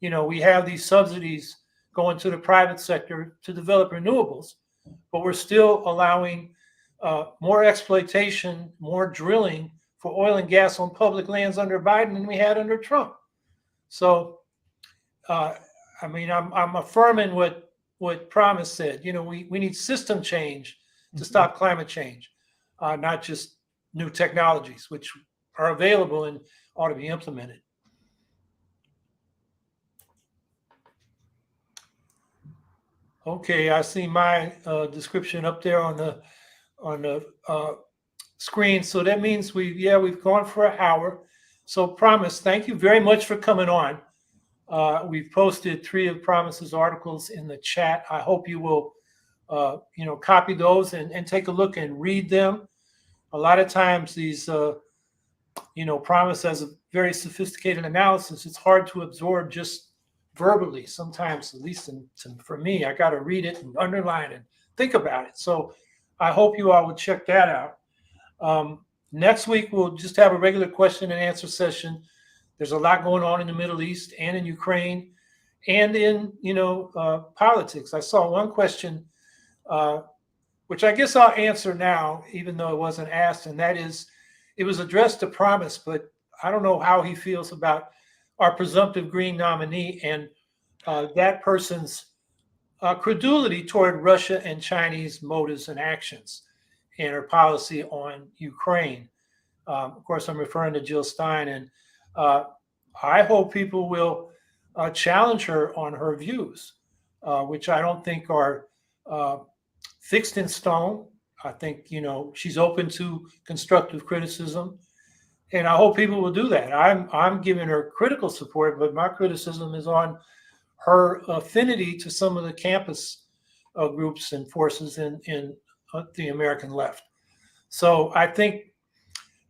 We have these subsidies going to the private sector to develop renewables, but we're still allowing more exploitation, more drilling for oil and gas on public lands under Biden than we had under Trump. So, I mean, I'm affirming what Promise said. We need system change to stop climate change, not just new technologies, which are available and ought to be implemented. Okay, I see my description up there on the screen. So that means we've gone for an hour. So Promise, thank you very much for coming on. We've posted 3 of Promise's articles in the chat. I hope you will, copy those and take a look and read them. A lot of times these, Promise has a very sophisticated analysis. It's hard to absorb just verbally. Sometimes, at least for me, I got to read it and underline and think about it. So I hope you all would check that out. Next week, we'll just have a regular question and answer session. There's a lot going on in the Middle East and in Ukraine and in, politics. I saw one question, which I guess I'll answer now, even though it wasn't asked, and that is, it was addressed to Promise, but I don't know how he feels about our presumptive Green nominee and that person's credulity toward Russia and Chinese motives and actions and her policy on Ukraine. Of course, I'm referring to Jill Stein, and I hope people will challenge her on her views, which I don't think are fixed in stone. I think, she's open to constructive criticism, and I hope people will do that. I'm giving her critical support, but my criticism is on her affinity to some of the campus groups and forces in the American left. So I think,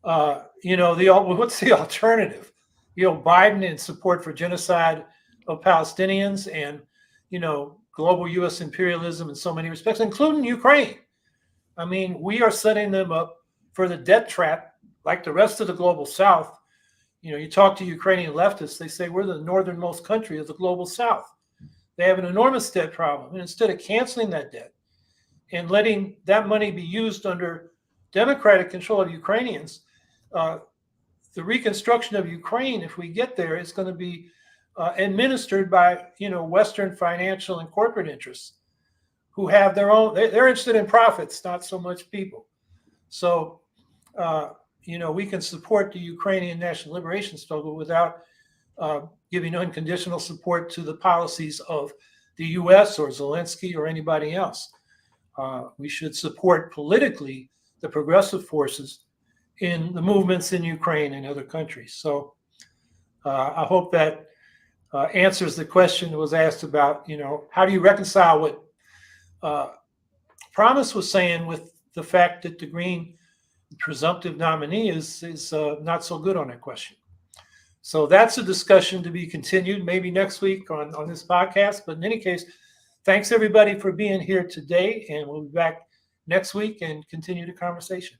what's the alternative? Biden in support for genocide of Palestinians and, global U.S. imperialism in so many respects, including Ukraine. I mean, we are setting them up for the debt trap like the rest of the global South. You talk to Ukrainian leftists, they say we're the northernmost country of the global South. They have an enormous debt problem. And instead of canceling that debt and letting that money be used under democratic control of Ukrainians, the reconstruction of Ukraine, if we get there, is going to be administered by, Western financial and corporate interests who have their own, they're interested in profits, not so much people. So, we can support the Ukrainian national liberation struggle without giving unconditional support to the policies of the U.S. or Zelensky or anybody else. We should support politically the progressive forces in the movements in Ukraine and other countries. So I hope that answers the question that was asked about, how do you reconcile what Promise was saying with the fact that the Green presumptive nominee is not so good on that question. So that's a discussion to be continued maybe next week on this podcast. But in any case, thanks everybody for being here today, and we'll be back next week and continue the conversation.